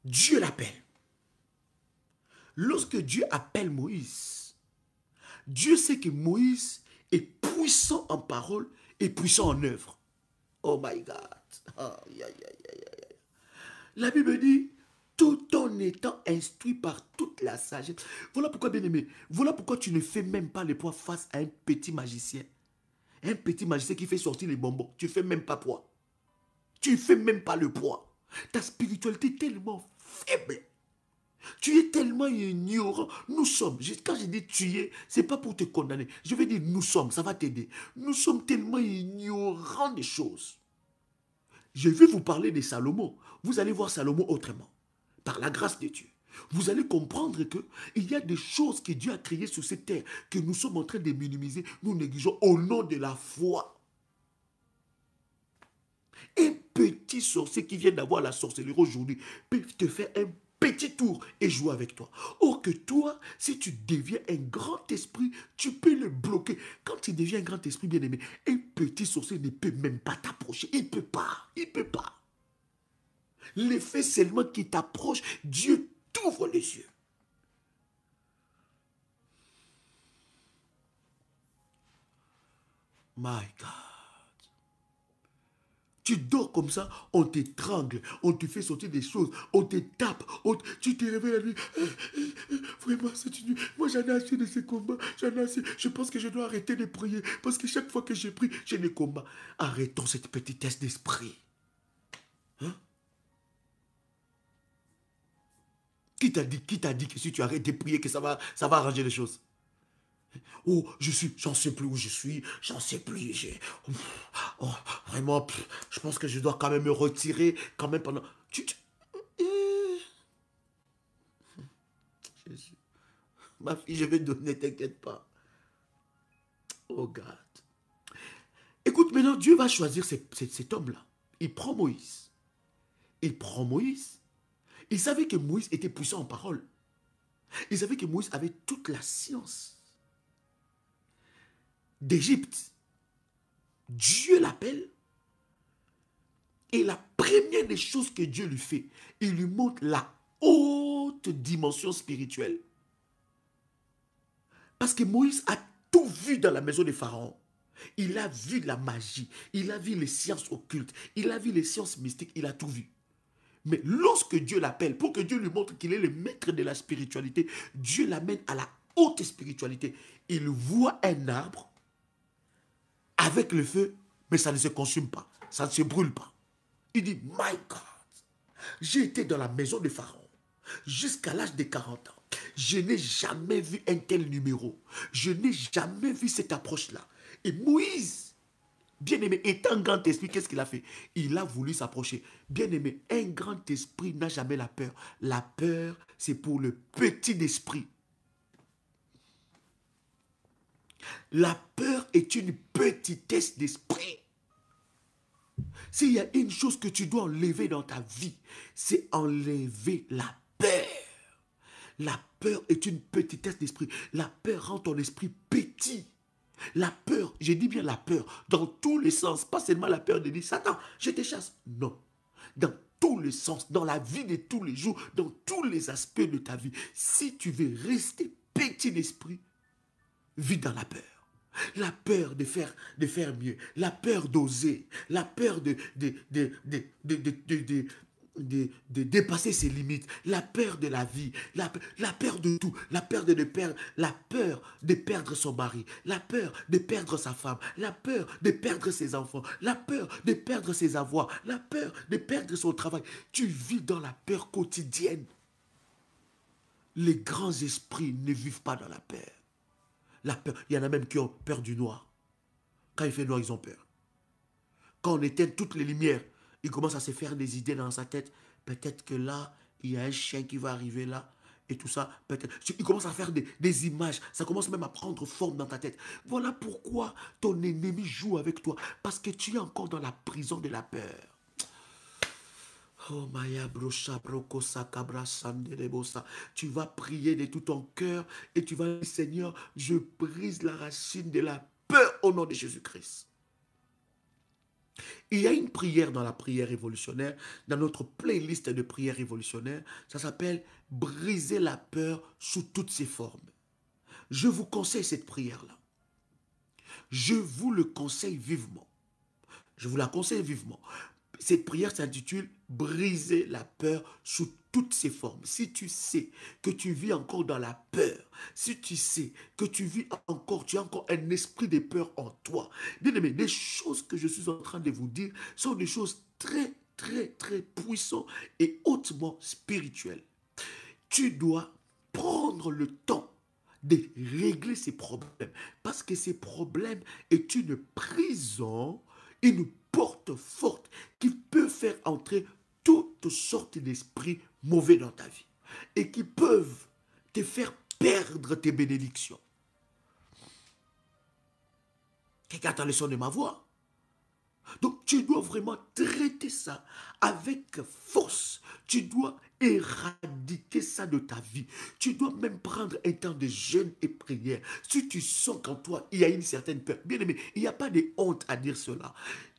Dieu l'appelle. Lorsque Dieu appelle Moïse, Dieu sait que Moïse est puissant en parole et puissant en œuvre. Oh my God. Aïe, aïe, aïe, aïe. La Bible dit, tout en étant instruit par toute la sagesse. Voilà pourquoi, bien-aimé, voilà pourquoi tu ne fais même pas le poids face à un petit magicien. Un petit magicien qui fait sortir les bonbons. Tu ne fais même pas poids. Tu ne fais même pas le poids. Ta spiritualité est tellement faible. Tu es tellement ignorant. Nous sommes, quand je dis tu es, ce n'est pas pour te condamner. Je veux dire nous sommes, ça va t'aider. Nous sommes tellement ignorants des choses. Je vais vous parler de Salomon. Vous allez voir Salomon autrement. Par la grâce de Dieu. Vous allez comprendre qu'il y a des choses que Dieu a créées sur cette terre que nous sommes en train de minimiser, nous négligeons au nom de la foi. Un petit sorcier qui vient d'avoir la sorcellerie aujourd'hui peut te faire un petit tour et jouer avec toi. Or que toi, si tu deviens un grand esprit, tu peux le bloquer. Quand tu deviens un grand esprit bien-aimé, un petit sorcier ne peut même pas t'approcher. Il ne peut pas. Il ne peut pas. L'effet seulement qui t'approche, Dieu t'ouvre les yeux. My God. Tu dors comme ça, on t'étrangle, on te fait sortir des choses, on te tape, tu te réveilles la nuit. Vraiment, c'est une nuit. Moi, j'en ai assez de ces combats. J'en ai assez. Je pense que je dois arrêter de prier. Parce que chaque fois que je prie, j'ai des combats. Arrêtons cette petitesse d'esprit. Hein? Qui t'a dit que si tu arrêtes de prier, que ça va arranger les choses? Oh, j'en sais plus où je suis, j'en sais plus. Oh, vraiment, je pense que je dois quand même me retirer, quand même pendant... Jésus. Ma fille, je vais te donner, t'inquiète pas. Oh God. Écoute, maintenant, Dieu va choisir cet homme-là. Il prend Moïse. Il prend Moïse. Il savait que Moïse était puissant en parole. Il savait que Moïse avait toute la science d'Égypte. Dieu l'appelle. Et la première des choses que Dieu lui fait, il lui montre la haute dimension spirituelle. Parce que Moïse a tout vu dans la maison de Pharaon. Il a vu la magie, il a vu les sciences occultes, il a vu les sciences mystiques, il a tout vu. Mais lorsque Dieu l'appelle, pour que Dieu lui montre qu'il est le maître de la spiritualité, Dieu l'amène à la haute spiritualité. Il voit un arbre avec le feu, mais ça ne se consume pas, ça ne se brûle pas. Il dit, my God, j'ai été dans la maison de Pharaon jusqu'à l'âge de 40 ans. Je n'ai jamais vu un tel numéro. Je n'ai jamais vu cette approche-là. Et Moïse, bien-aimé, étant un grand esprit, qu'est-ce qu'il a fait? Il a voulu s'approcher. Bien-aimé, un grand esprit n'a jamais la peur. La peur, c'est pour le petit esprit. La peur est une petitesse d'esprit. S'il y a une chose que tu dois enlever dans ta vie, c'est enlever la peur. La peur est une petitesse d'esprit. La peur rend ton esprit petit. La peur, je dis bien la peur, dans tous les sens, pas seulement la peur de dire, Satan, je te chasse. Non, dans tous les sens, dans la vie de tous les jours, dans tous les aspects de ta vie. Si tu veux rester petit d'esprit, vis dans la peur. La peur de faire mieux, la peur d'oser, la peur de dépasser ses limites, la peur de la vie, la peur de tout, la peur de perdre son mari, la peur de perdre sa femme, la peur de perdre ses enfants, la peur de perdre ses avoirs, la peur de perdre son travail. Tu vis dans la peur quotidienne. Les grands esprits ne vivent pas dans la peur. La peur, il y en a même qui ont peur du noir. Quand il fait noir, ils ont peur. Quand on éteint toutes les lumières, il commence à se faire des idées dans sa tête. Peut-être que là, il y a un chien qui va arriver là. Et tout ça, peut-être. Il commence à faire des images. Ça commence même à prendre forme dans ta tête. Voilà pourquoi ton ennemi joue avec toi. Parce que tu es encore dans la prison de la peur. Oh Maya brocha broko sakabra sandelebosa. Tu vas prier de tout ton cœur et tu vas dire, Seigneur, je brise la racine de la peur au nom de Jésus-Christ. Il y a une prière dans la prière révolutionnaire, dans notre playlist de prières révolutionnaires, ça s'appelle « Briser la peur sous toutes ses formes ». Je vous conseille cette prière-là. Je vous le conseille vivement. Je vous la conseille vivement. Cette prière s'intitule « Briser la peur sous toutes ses formes ». Si tu sais que tu vis encore dans la peur, si tu sais que tu as encore un esprit de peur en toi, bien aimé, les choses que je suis en train de vous dire sont des choses très, très, très puissantes et hautement spirituelles. Tu dois prendre le temps de régler ces problèmes, parce que ces problèmes est une prison, une porte forte qui peut faire entrer toutes sortes d'esprits mauvais dans ta vie et qui peuvent te faire perdre tes bénédictions. Quelqu'un entend le son de ma voix? Donc tu dois vraiment traiter ça avec force. Tu dois éradiquer ça de ta vie. Tu dois même prendre un temps de jeûne et prière. Si tu sens qu'en toi, il y a une certaine peur. Bien aimé, il n'y a pas de honte à dire cela.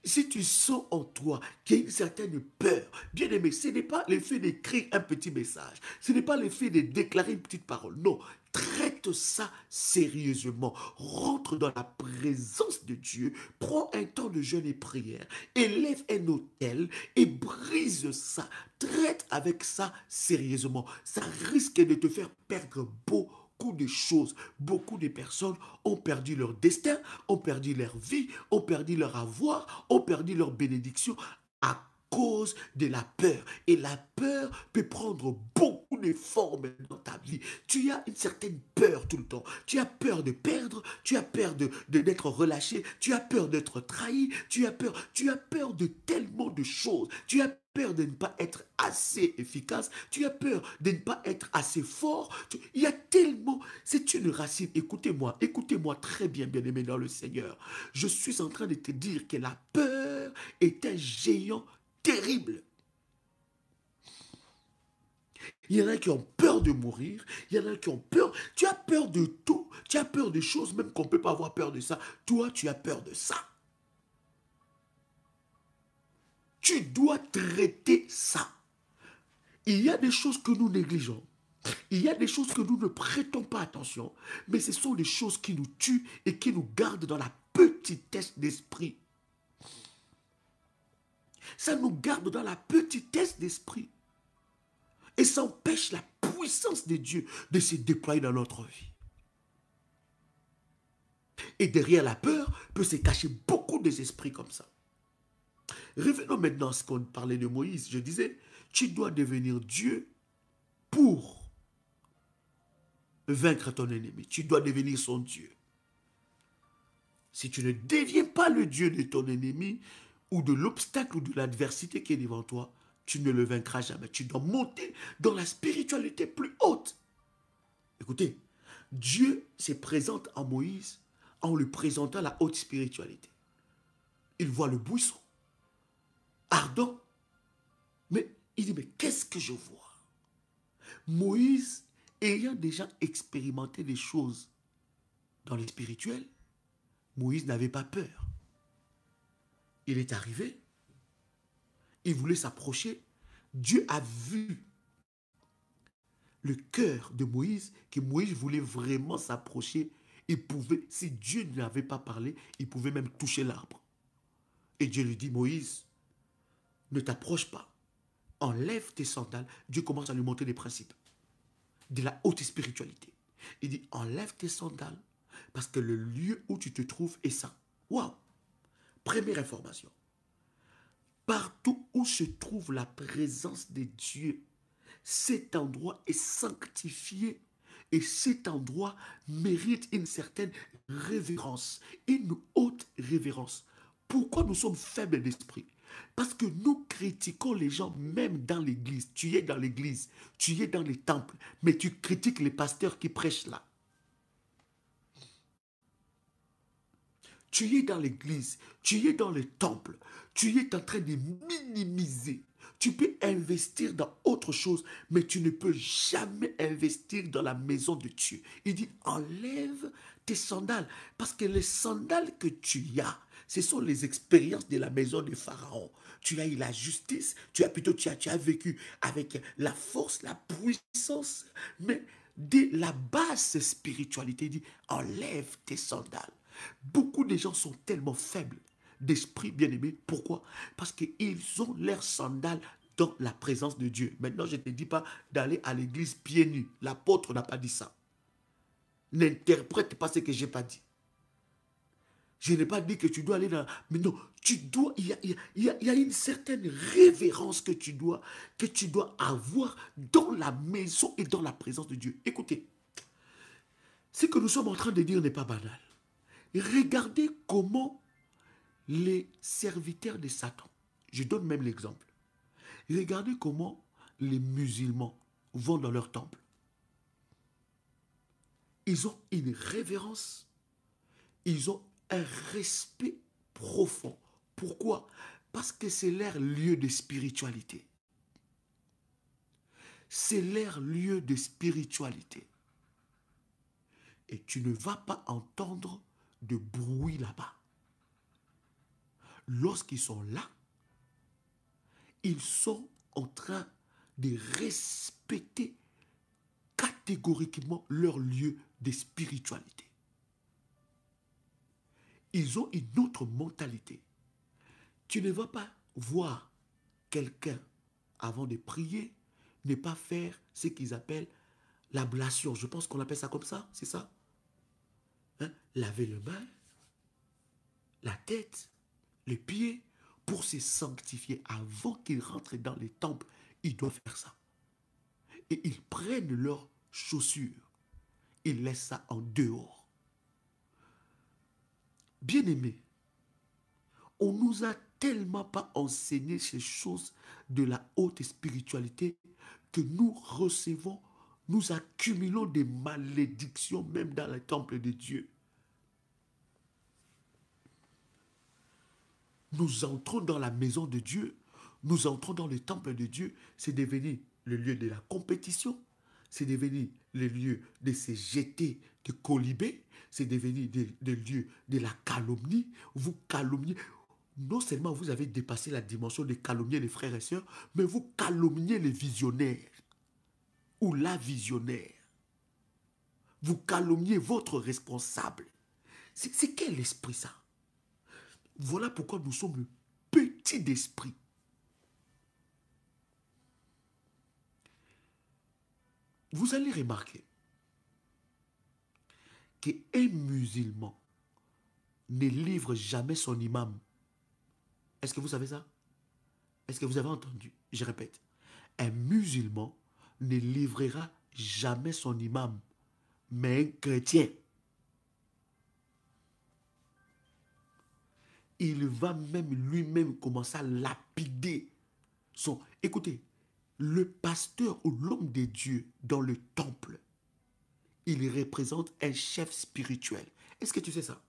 Si tu sens en toi qu'il y a une certaine peur, bien aimé, ce n'est pas le fait d'écrire un petit message. Ce n'est pas le fait de déclarer une petite parole. Non, traite ça sérieusement. Rentre dans la présence de Dieu. Prends un temps de jeûne et prière. Élève un autel et brise ça. Traite avec ça sérieusement. Ça risque de te faire perdre beaucoup de choses. Beaucoup de personnes ont perdu leur destin, ont perdu leur vie, ont perdu leur avoir, ont perdu leur bénédiction à cause de la peur. Et la peur peut prendre beaucoup de formes dans ta vie. Tu as une certaine peur tout le temps. Tu as peur de perdre, tu as peur d'être relâché, tu as peur d'être trahi, tu as peur de tellement de choses. Tu as peur de ne pas être assez efficace, tu as peur de ne pas être assez fort. Il y a tellement, c'est une racine. Écoutez-moi très bien, bien-aimé dans le Seigneur. Je suis en train de te dire que la peur est un géant terrible. Il y en a qui ont peur de mourir, il y en a qui ont peur. Tu as peur de tout, tu as peur de choses même qu'on ne peut pas avoir peur de ça. Toi, tu as peur de ça. Tu dois traiter ça. Il y a des choses que nous négligeons. Il y a des choses que nous ne prêtons pas attention. Mais ce sont des choses qui nous tuent et qui nous gardent dans la petitesse d'esprit. Ça nous garde dans la petitesse d'esprit. Et ça empêche la puissance de Dieu de se déployer dans notre vie. Et derrière la peur peut se cacher beaucoup des esprits comme ça. Revenons maintenant à ce qu'on parlait de Moïse. Je disais, tu dois devenir Dieu pour vaincre ton ennemi. Tu dois devenir son Dieu. Si tu ne deviens pas le Dieu de ton ennemi, ou de l'obstacle ou de l'adversité qui est devant toi, tu ne le vaincras jamais. Tu dois monter dans la spiritualité plus haute. Écoutez, Dieu se présente à Moïse en lui présentant la haute spiritualité. Il voit le buisson ardent, mais il dit, mais qu'est-ce que je vois? Moïse, ayant déjà expérimenté des choses dans le spirituel, Moïse n'avait pas peur. Il est arrivé, il voulait s'approcher. Dieu a vu le cœur de Moïse, que Moïse voulait vraiment s'approcher. Il pouvait, si Dieu ne l'avait pas parlé, il pouvait même toucher l'arbre. Et Dieu lui dit, Moïse, ne t'approche pas. Enlève tes sandales. Dieu commence à lui montrer des principes de la haute spiritualité. Il dit, enlève tes sandales parce que le lieu où tu te trouves est saint. Waouh! Première information. Partout où se trouve la présence de Dieu, cet endroit est sanctifié et cet endroit mérite une certaine révérence, une haute révérence. Pourquoi nous sommes faibles d'esprit? Parce que nous critiquons les gens même dans l'église. Tu es dans l'église, tu es dans les temples, mais tu critiques les pasteurs qui prêchent là. Tu es dans l'église, tu es dans le temple, tu es en train de minimiser. Tu peux investir dans autre chose, mais tu ne peux jamais investir dans la maison de Dieu. Il dit, enlève tes sandales, parce que les sandales que tu as, ce sont les expériences de la maison de Pharaon. Tu as eu la justice, tu as vécu avec la force, la puissance, mais de la basse spiritualité, il dit, enlève tes sandales. Beaucoup de gens sont tellement faibles d'esprit, bien-aimé. Pourquoi? Parce qu'ils ont leurs sandales dans la présence de Dieu. Maintenant, je ne te dis pas d'aller à l'église pieds nus. L'apôtre n'a pas dit ça. N'interprète pas ce que je n'ai pas dit. Je n'ai pas dit que tu dois aller dans... Mais non, tu dois... Il y a une certaine révérence que tu dois avoir dans la maison et dans la présence de Dieu. Écoutez, ce que nous sommes en train de dire n'est pas banal. Regardez comment les serviteurs de Satan, je donne même l'exemple, regardez comment les musulmans vont dans leur temple. Ils ont une révérence, ils ont un respect profond. Pourquoi? Parce que c'est leur lieu de spiritualité. C'est leur lieu de spiritualité. Et tu ne vas pas entendre de bruit là-bas. Lorsqu'ils sont là, ils sont en train de respecter catégoriquement leur lieu de spiritualité. Ils ont une autre mentalité. Tu ne vas pas voir quelqu'un avant de prier ne pas faire ce qu'ils appellent l'ablation. Je pense qu'on appelle ça comme ça, c'est ça? Hein? Laver les mains, la tête, les pieds, pour se sanctifier. Avant qu'ils rentrent dans les temples, ils doivent faire ça. Et ils prennent leurs chaussures. Ils laissent ça en dehors. Bien-aimés, on nous a tellement pas enseigné ces choses de la haute spiritualité que nous recevons, nous accumulons des malédictions même dans le temple de Dieu. Nous entrons dans la maison de Dieu, nous entrons dans le temple de Dieu, c'est devenu le lieu de la compétition, c'est devenu le lieu de se jeter de colibés, c'est devenu le lieu de la calomnie. Vous calomniez. Non seulement vous avez dépassé la dimension de calomnier les frères et sœurs, mais vous calomniez les visionnaires ou la visionnaire. Vous calomniez votre responsable. C'est quel esprit ça? Voilà pourquoi nous sommes petits d'esprit. Vous allez remarquer qu'un musulman ne livre jamais son imam. Est-ce que vous savez ça? Est-ce que vous avez entendu? Je répète. Un musulman ne livrera jamais son imam, mais un chrétien. Il va même lui-même commencer à lapider son... Écoutez, le pasteur ou l'homme de Dieu dans le temple, il représente un chef spirituel. Est-ce que tu sais ça?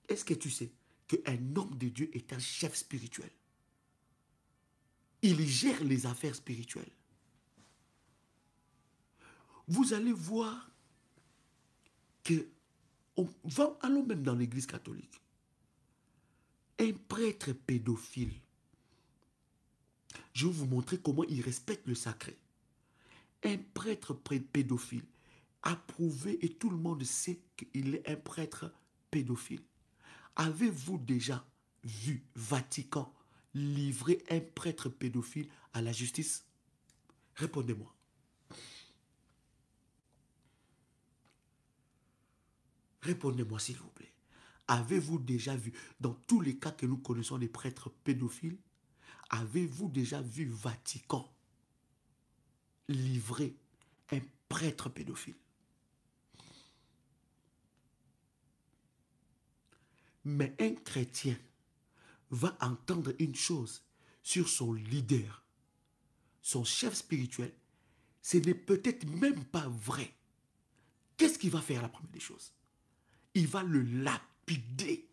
Est-ce que tu sais qu'un homme de Dieu est un chef spirituel? Il gère les affaires spirituelles. Vous allez voir que, allons même dans l'église catholique, un prêtre pédophile, je vais vous montrer comment il respecte le sacré. Un prêtre pédophile, approuvé, et tout le monde sait qu'il est un prêtre pédophile. Avez-vous déjà vu Vatican livrer un prêtre pédophile à la justice? Répondez-moi. Répondez-moi s'il vous plaît. Avez-vous déjà vu, dans tous les cas que nous connaissons des prêtres pédophiles, avez-vous déjà vu Vatican livrer un prêtre pédophile? Mais un chrétien va entendre une chose sur son leader, son chef spirituel. Ce n'est peut-être même pas vrai. Qu'est-ce qu'il va faire la première des choses? Il va le lapider.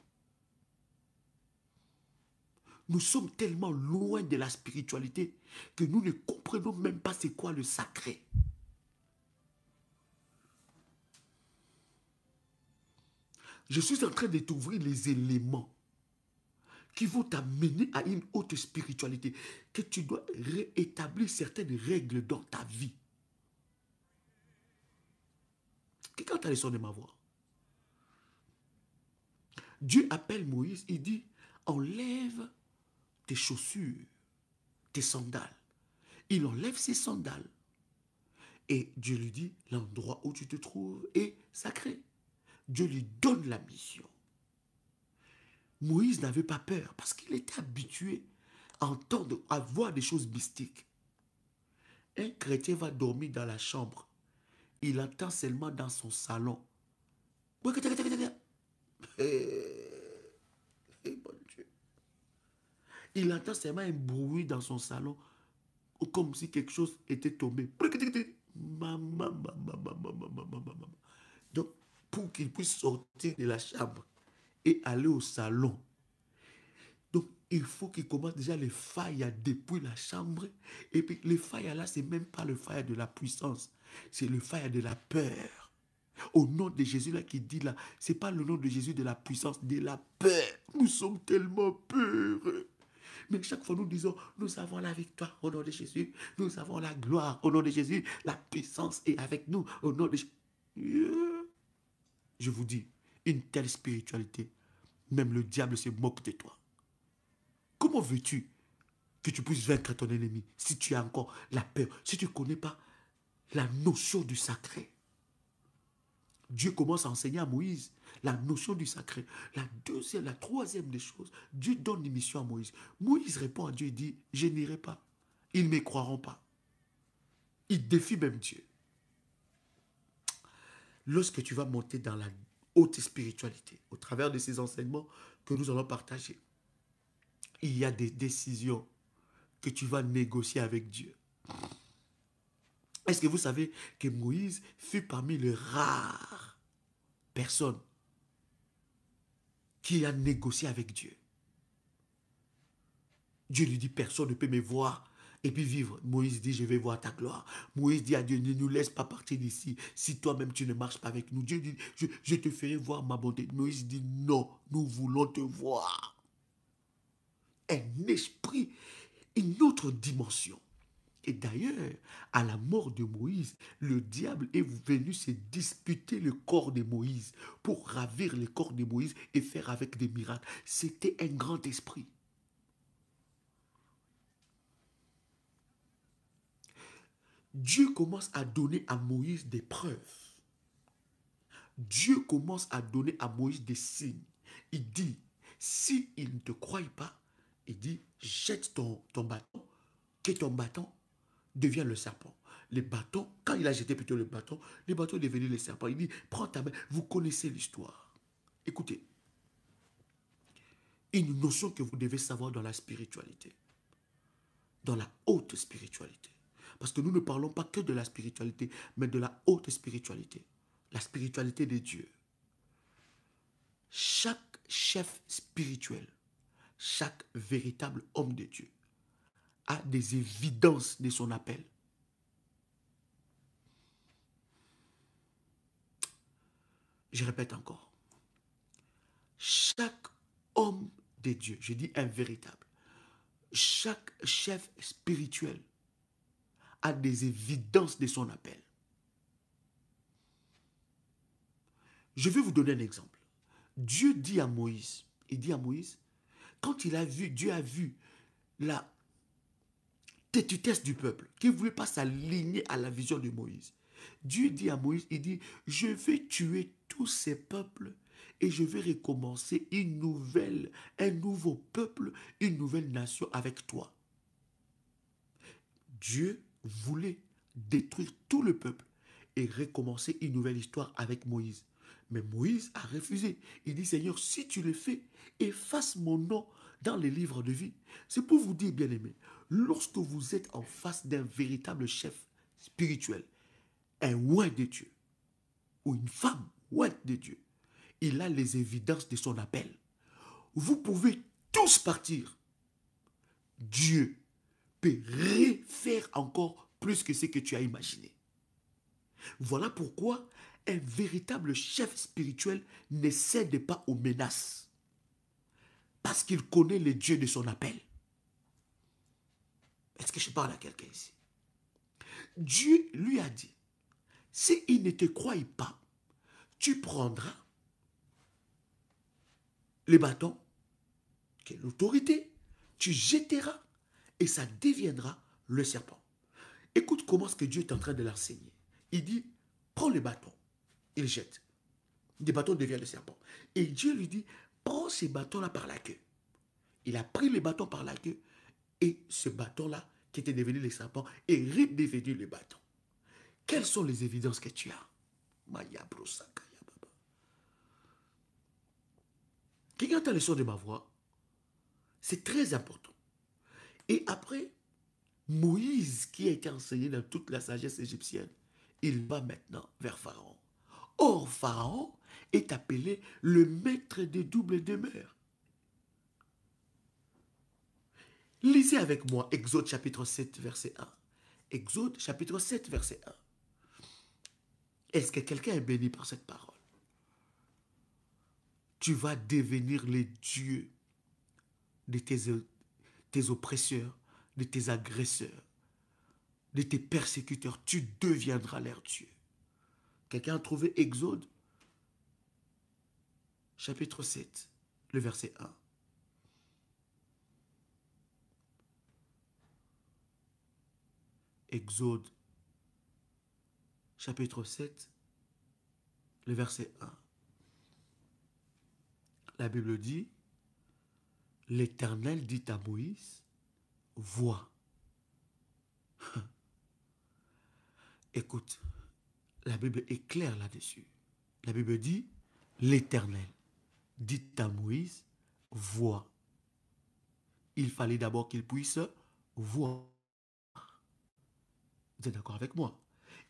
Nous sommes tellement loin de la spiritualité que nous ne comprenons même pas c'est quoi le sacré. Je suis en train de t'ouvrir les éléments qui vont t'amener à une haute spiritualité, que tu dois réétablir certaines règles dans ta vie. Quelqu'un t'a le son de ma voix. Dieu appelle Moïse, il dit, enlève tes chaussures, tes sandales. Il enlève ses sandales. Et Dieu lui dit, l'endroit où tu te trouves est sacré. Dieu lui donne la mission. Moïse n'avait pas peur parce qu'il était habitué à entendre, à voir des choses mystiques. Un chrétien va dormir dans la chambre. Il entend seulement dans son salon. Bon Dieu. Il entend seulement un bruit dans son salon, comme si quelque chose était tombé. Donc, pour qu'il puisse sortir de la chambre et aller au salon, donc il faut qu'il commence déjà les failles depuis la chambre. Et puis les failles là, c'est même pas le faille de la puissance, c'est le faille de la peur. Au nom de Jésus là qui dit là, c'est pas le nom de Jésus de la puissance, de la peur. Nous sommes tellement peureux. Mais chaque fois nous disons, nous avons la victoire au nom de Jésus, nous avons la gloire au nom de Jésus, la puissance est avec nous au nom de Jésus. Je vous dis, une telle spiritualité, même le diable se moque de toi. Comment veux-tu que tu puisses vaincre ton ennemi si tu as encore la peur, si tu ne connais pas la notion du sacré? Dieu commence à enseigner à Moïse la notion du sacré. La deuxième, la troisième des choses, Dieu donne une mission à Moïse. Moïse répond à Dieu et dit, je n'irai pas. Ils ne me croiront pas. Il défie même Dieu. Lorsque tu vas monter dans la haute spiritualité, au travers de ces enseignements que nous allons partager, il y a des décisions que tu vas négocier avec Dieu. Est-ce que vous savez que Moïse fut parmi les rares personnes qui a négocié avec Dieu? Dieu lui dit, personne ne peut me voir et puis vivre. Moïse dit, je vais voir ta gloire. Moïse dit à Dieu, ne nous laisse pas partir d'ici si toi-même tu ne marches pas avec nous. Dieu dit, je te ferai voir ma bonté. Moïse dit, non, nous voulons te voir. Un esprit, une autre dimension. Et d'ailleurs, à la mort de Moïse, le diable est venu se disputer le corps de Moïse pour ravir le corps de Moïse et faire avec des miracles. C'était un grand esprit. Dieu commence à donner à Moïse des preuves. Dieu commence à donner à Moïse des signes. Il dit, s'il ne te croit pas, il dit, jette ton bâton, que ton bâton devient le serpent. Les bâtons, quand il a jeté plutôt le bâton est devenu le serpent. Il dit, prends ta main, vous connaissez l'histoire. Écoutez, une notion que vous devez savoir dans la spiritualité, dans la haute spiritualité. Parce que nous ne parlons pas que de la spiritualité, mais de la haute spiritualité. La spiritualité des dieux. Chaque chef spirituel, chaque véritable homme de Dieu a des évidences de son appel. Je répète encore. Chaque homme de Dieu, je dis un véritable, chaque chef spirituel a des évidences de son appel. Je vais vous donner un exemple. Dieu dit à Moïse, quand il a vu, Dieu a vu la tétutesse du peuple, qui ne voulait pas s'aligner à la vision de Moïse. Dieu dit à Moïse, il dit, je vais tuer tous ces peuples et je vais recommencer un nouveau peuple, une nouvelle nation avec toi. Dieu voulait détruire tout le peuple et recommencer une nouvelle histoire avec Moïse. Mais Moïse a refusé. Il dit, Seigneur, si tu le fais, efface mon nom dans les livres de vie. C'est pour vous dire, bien-aimés, lorsque vous êtes en face d'un véritable chef spirituel, un oint de Dieu, ou une femme oint de Dieu, il a les évidences de son appel. Vous pouvez tous partir. Dieu peut refaire encore plus que ce que tu as imaginé. Voilà pourquoi un véritable chef spirituel ne cède pas aux menaces. Parce qu'il connaît le Dieu de son appel. Est-ce que je parle à quelqu'un ici? Dieu lui a dit, s'il ne te croit pas, tu prendras le bâton, qui est l'autorité, tu jetteras et ça deviendra le serpent. Écoute comment ce que Dieu est en train de l'enseigner. Il dit, prends le bâton. Il jette. Le bâton devient le serpent. Et Dieu lui dit, prends ce bâton-là par la queue. Il a pris le bâton par la queue et ce bâton-là, qui était devenu le serpent, est redevenu le bâton. Quelles sont les évidences que tu as? Qui entend le son de ma voix? C'est très important. Et après, Moïse, qui a été enseigné dans toute la sagesse égyptienne, il va maintenant vers Pharaon. Or, Pharaon est appelé le maître des doubles demeures. Lisez avec moi Exode chapitre 7, verset 1. Exode chapitre 7, verset 1. Est-ce que quelqu'un est béni par cette parole? Tu vas devenir les dieux de tes oppresseurs, de tes agresseurs, de tes persécuteurs. Tu deviendras leur Dieu. Quelqu'un a trouvé Exode chapitre 7, le verset 1. Exode chapitre 7, le verset 1. La Bible dit, l'Éternel dit à Moïse, vois. Écoute, la Bible est claire là-dessus. La Bible dit, l'Éternel dit à Moïse, vois. il fallait d'abord qu'il puisse voir. Vous êtes d'accord avec moi?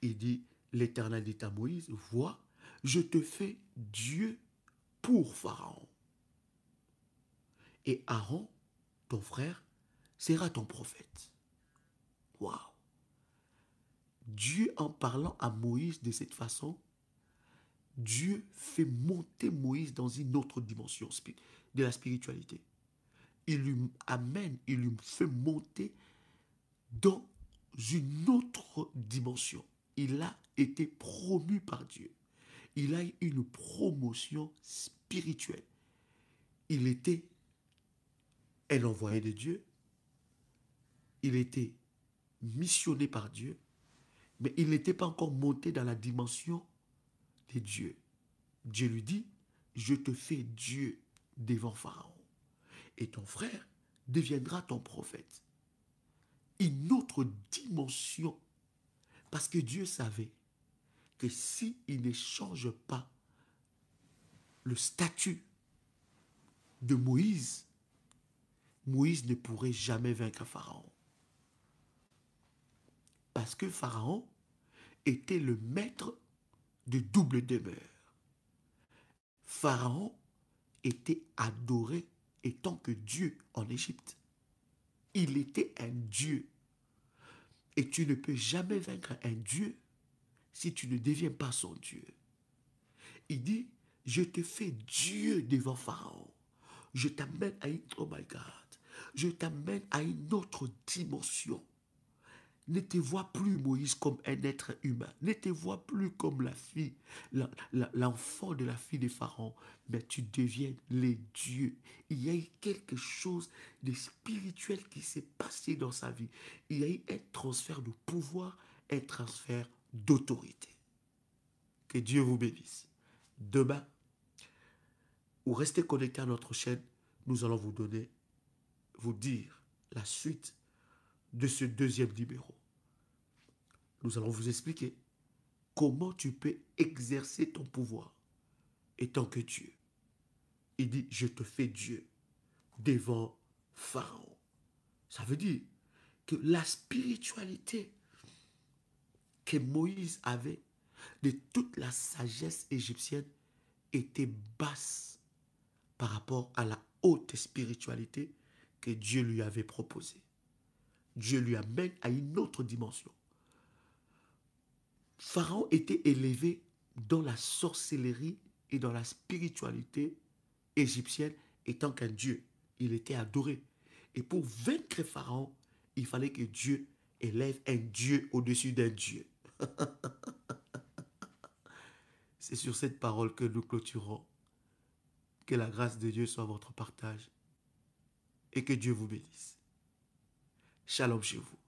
Il dit, l'Éternel dit à Moïse, vois, je te fais Dieu pour Pharaon. Et Aaron, ton frère, sera ton prophète. Waouh! Dieu, en parlant à Moïse de cette façon, Dieu fait monter Moïse dans une autre dimension de la spiritualité. Il lui amène, il lui fait monter dans une autre dimension. Il a été promu par Dieu. Il a eu une promotion spirituelle. Il était un envoyé de Dieu. Il était missionné par Dieu. Mais il n'était pas encore monté dans la dimension de Dieu. Dieu lui dit, je te fais Dieu devant Pharaon. Et ton frère deviendra ton prophète. Une autre dimension. Parce que Dieu savait que s'il ne change pas le statut de Moïse, Moïse ne pourrait jamais vaincre Pharaon. Parce que Pharaon était le maître de double demeure. Pharaon était adoré étant que Dieu en Égypte. Il était un Dieu. Et tu ne peux jamais vaincre un Dieu si tu ne deviens pas son Dieu. Il dit, je te fais Dieu devant Pharaon. Je t'amène à une, oh my God, je t'amène à une autre dimension. Ne te vois plus, Moïse, comme un être humain. Ne te vois plus comme la fille, l'enfant de la fille de Pharaon. Mais tu deviens les dieux. Il y a eu quelque chose de spirituel qui s'est passé dans sa vie. Il y a eu un transfert de pouvoir, un transfert d'autorité. Que Dieu vous bénisse. Demain, ou restez connectés à notre chaîne, nous allons vous dire la suite de ce deuxième numéro. Nous allons vous expliquer comment tu peux exercer ton pouvoir étant que Dieu. Il dit, je te fais Dieu devant Pharaon. Ça veut dire que la spiritualité que Moïse avait de toute la sagesse égyptienne était basse par rapport à la haute spiritualité que Dieu lui avait proposée. Dieu lui amène à une autre dimension. Pharaon était élevé dans la sorcellerie et dans la spiritualité égyptienne étant qu'un dieu. Il était adoré. Et pour vaincre Pharaon, il fallait que Dieu élève un dieu au-dessus d'un dieu. C'est sur cette parole que nous clôturons. Que la grâce de Dieu soit votre partage et que Dieu vous bénisse. Shalom chez vous.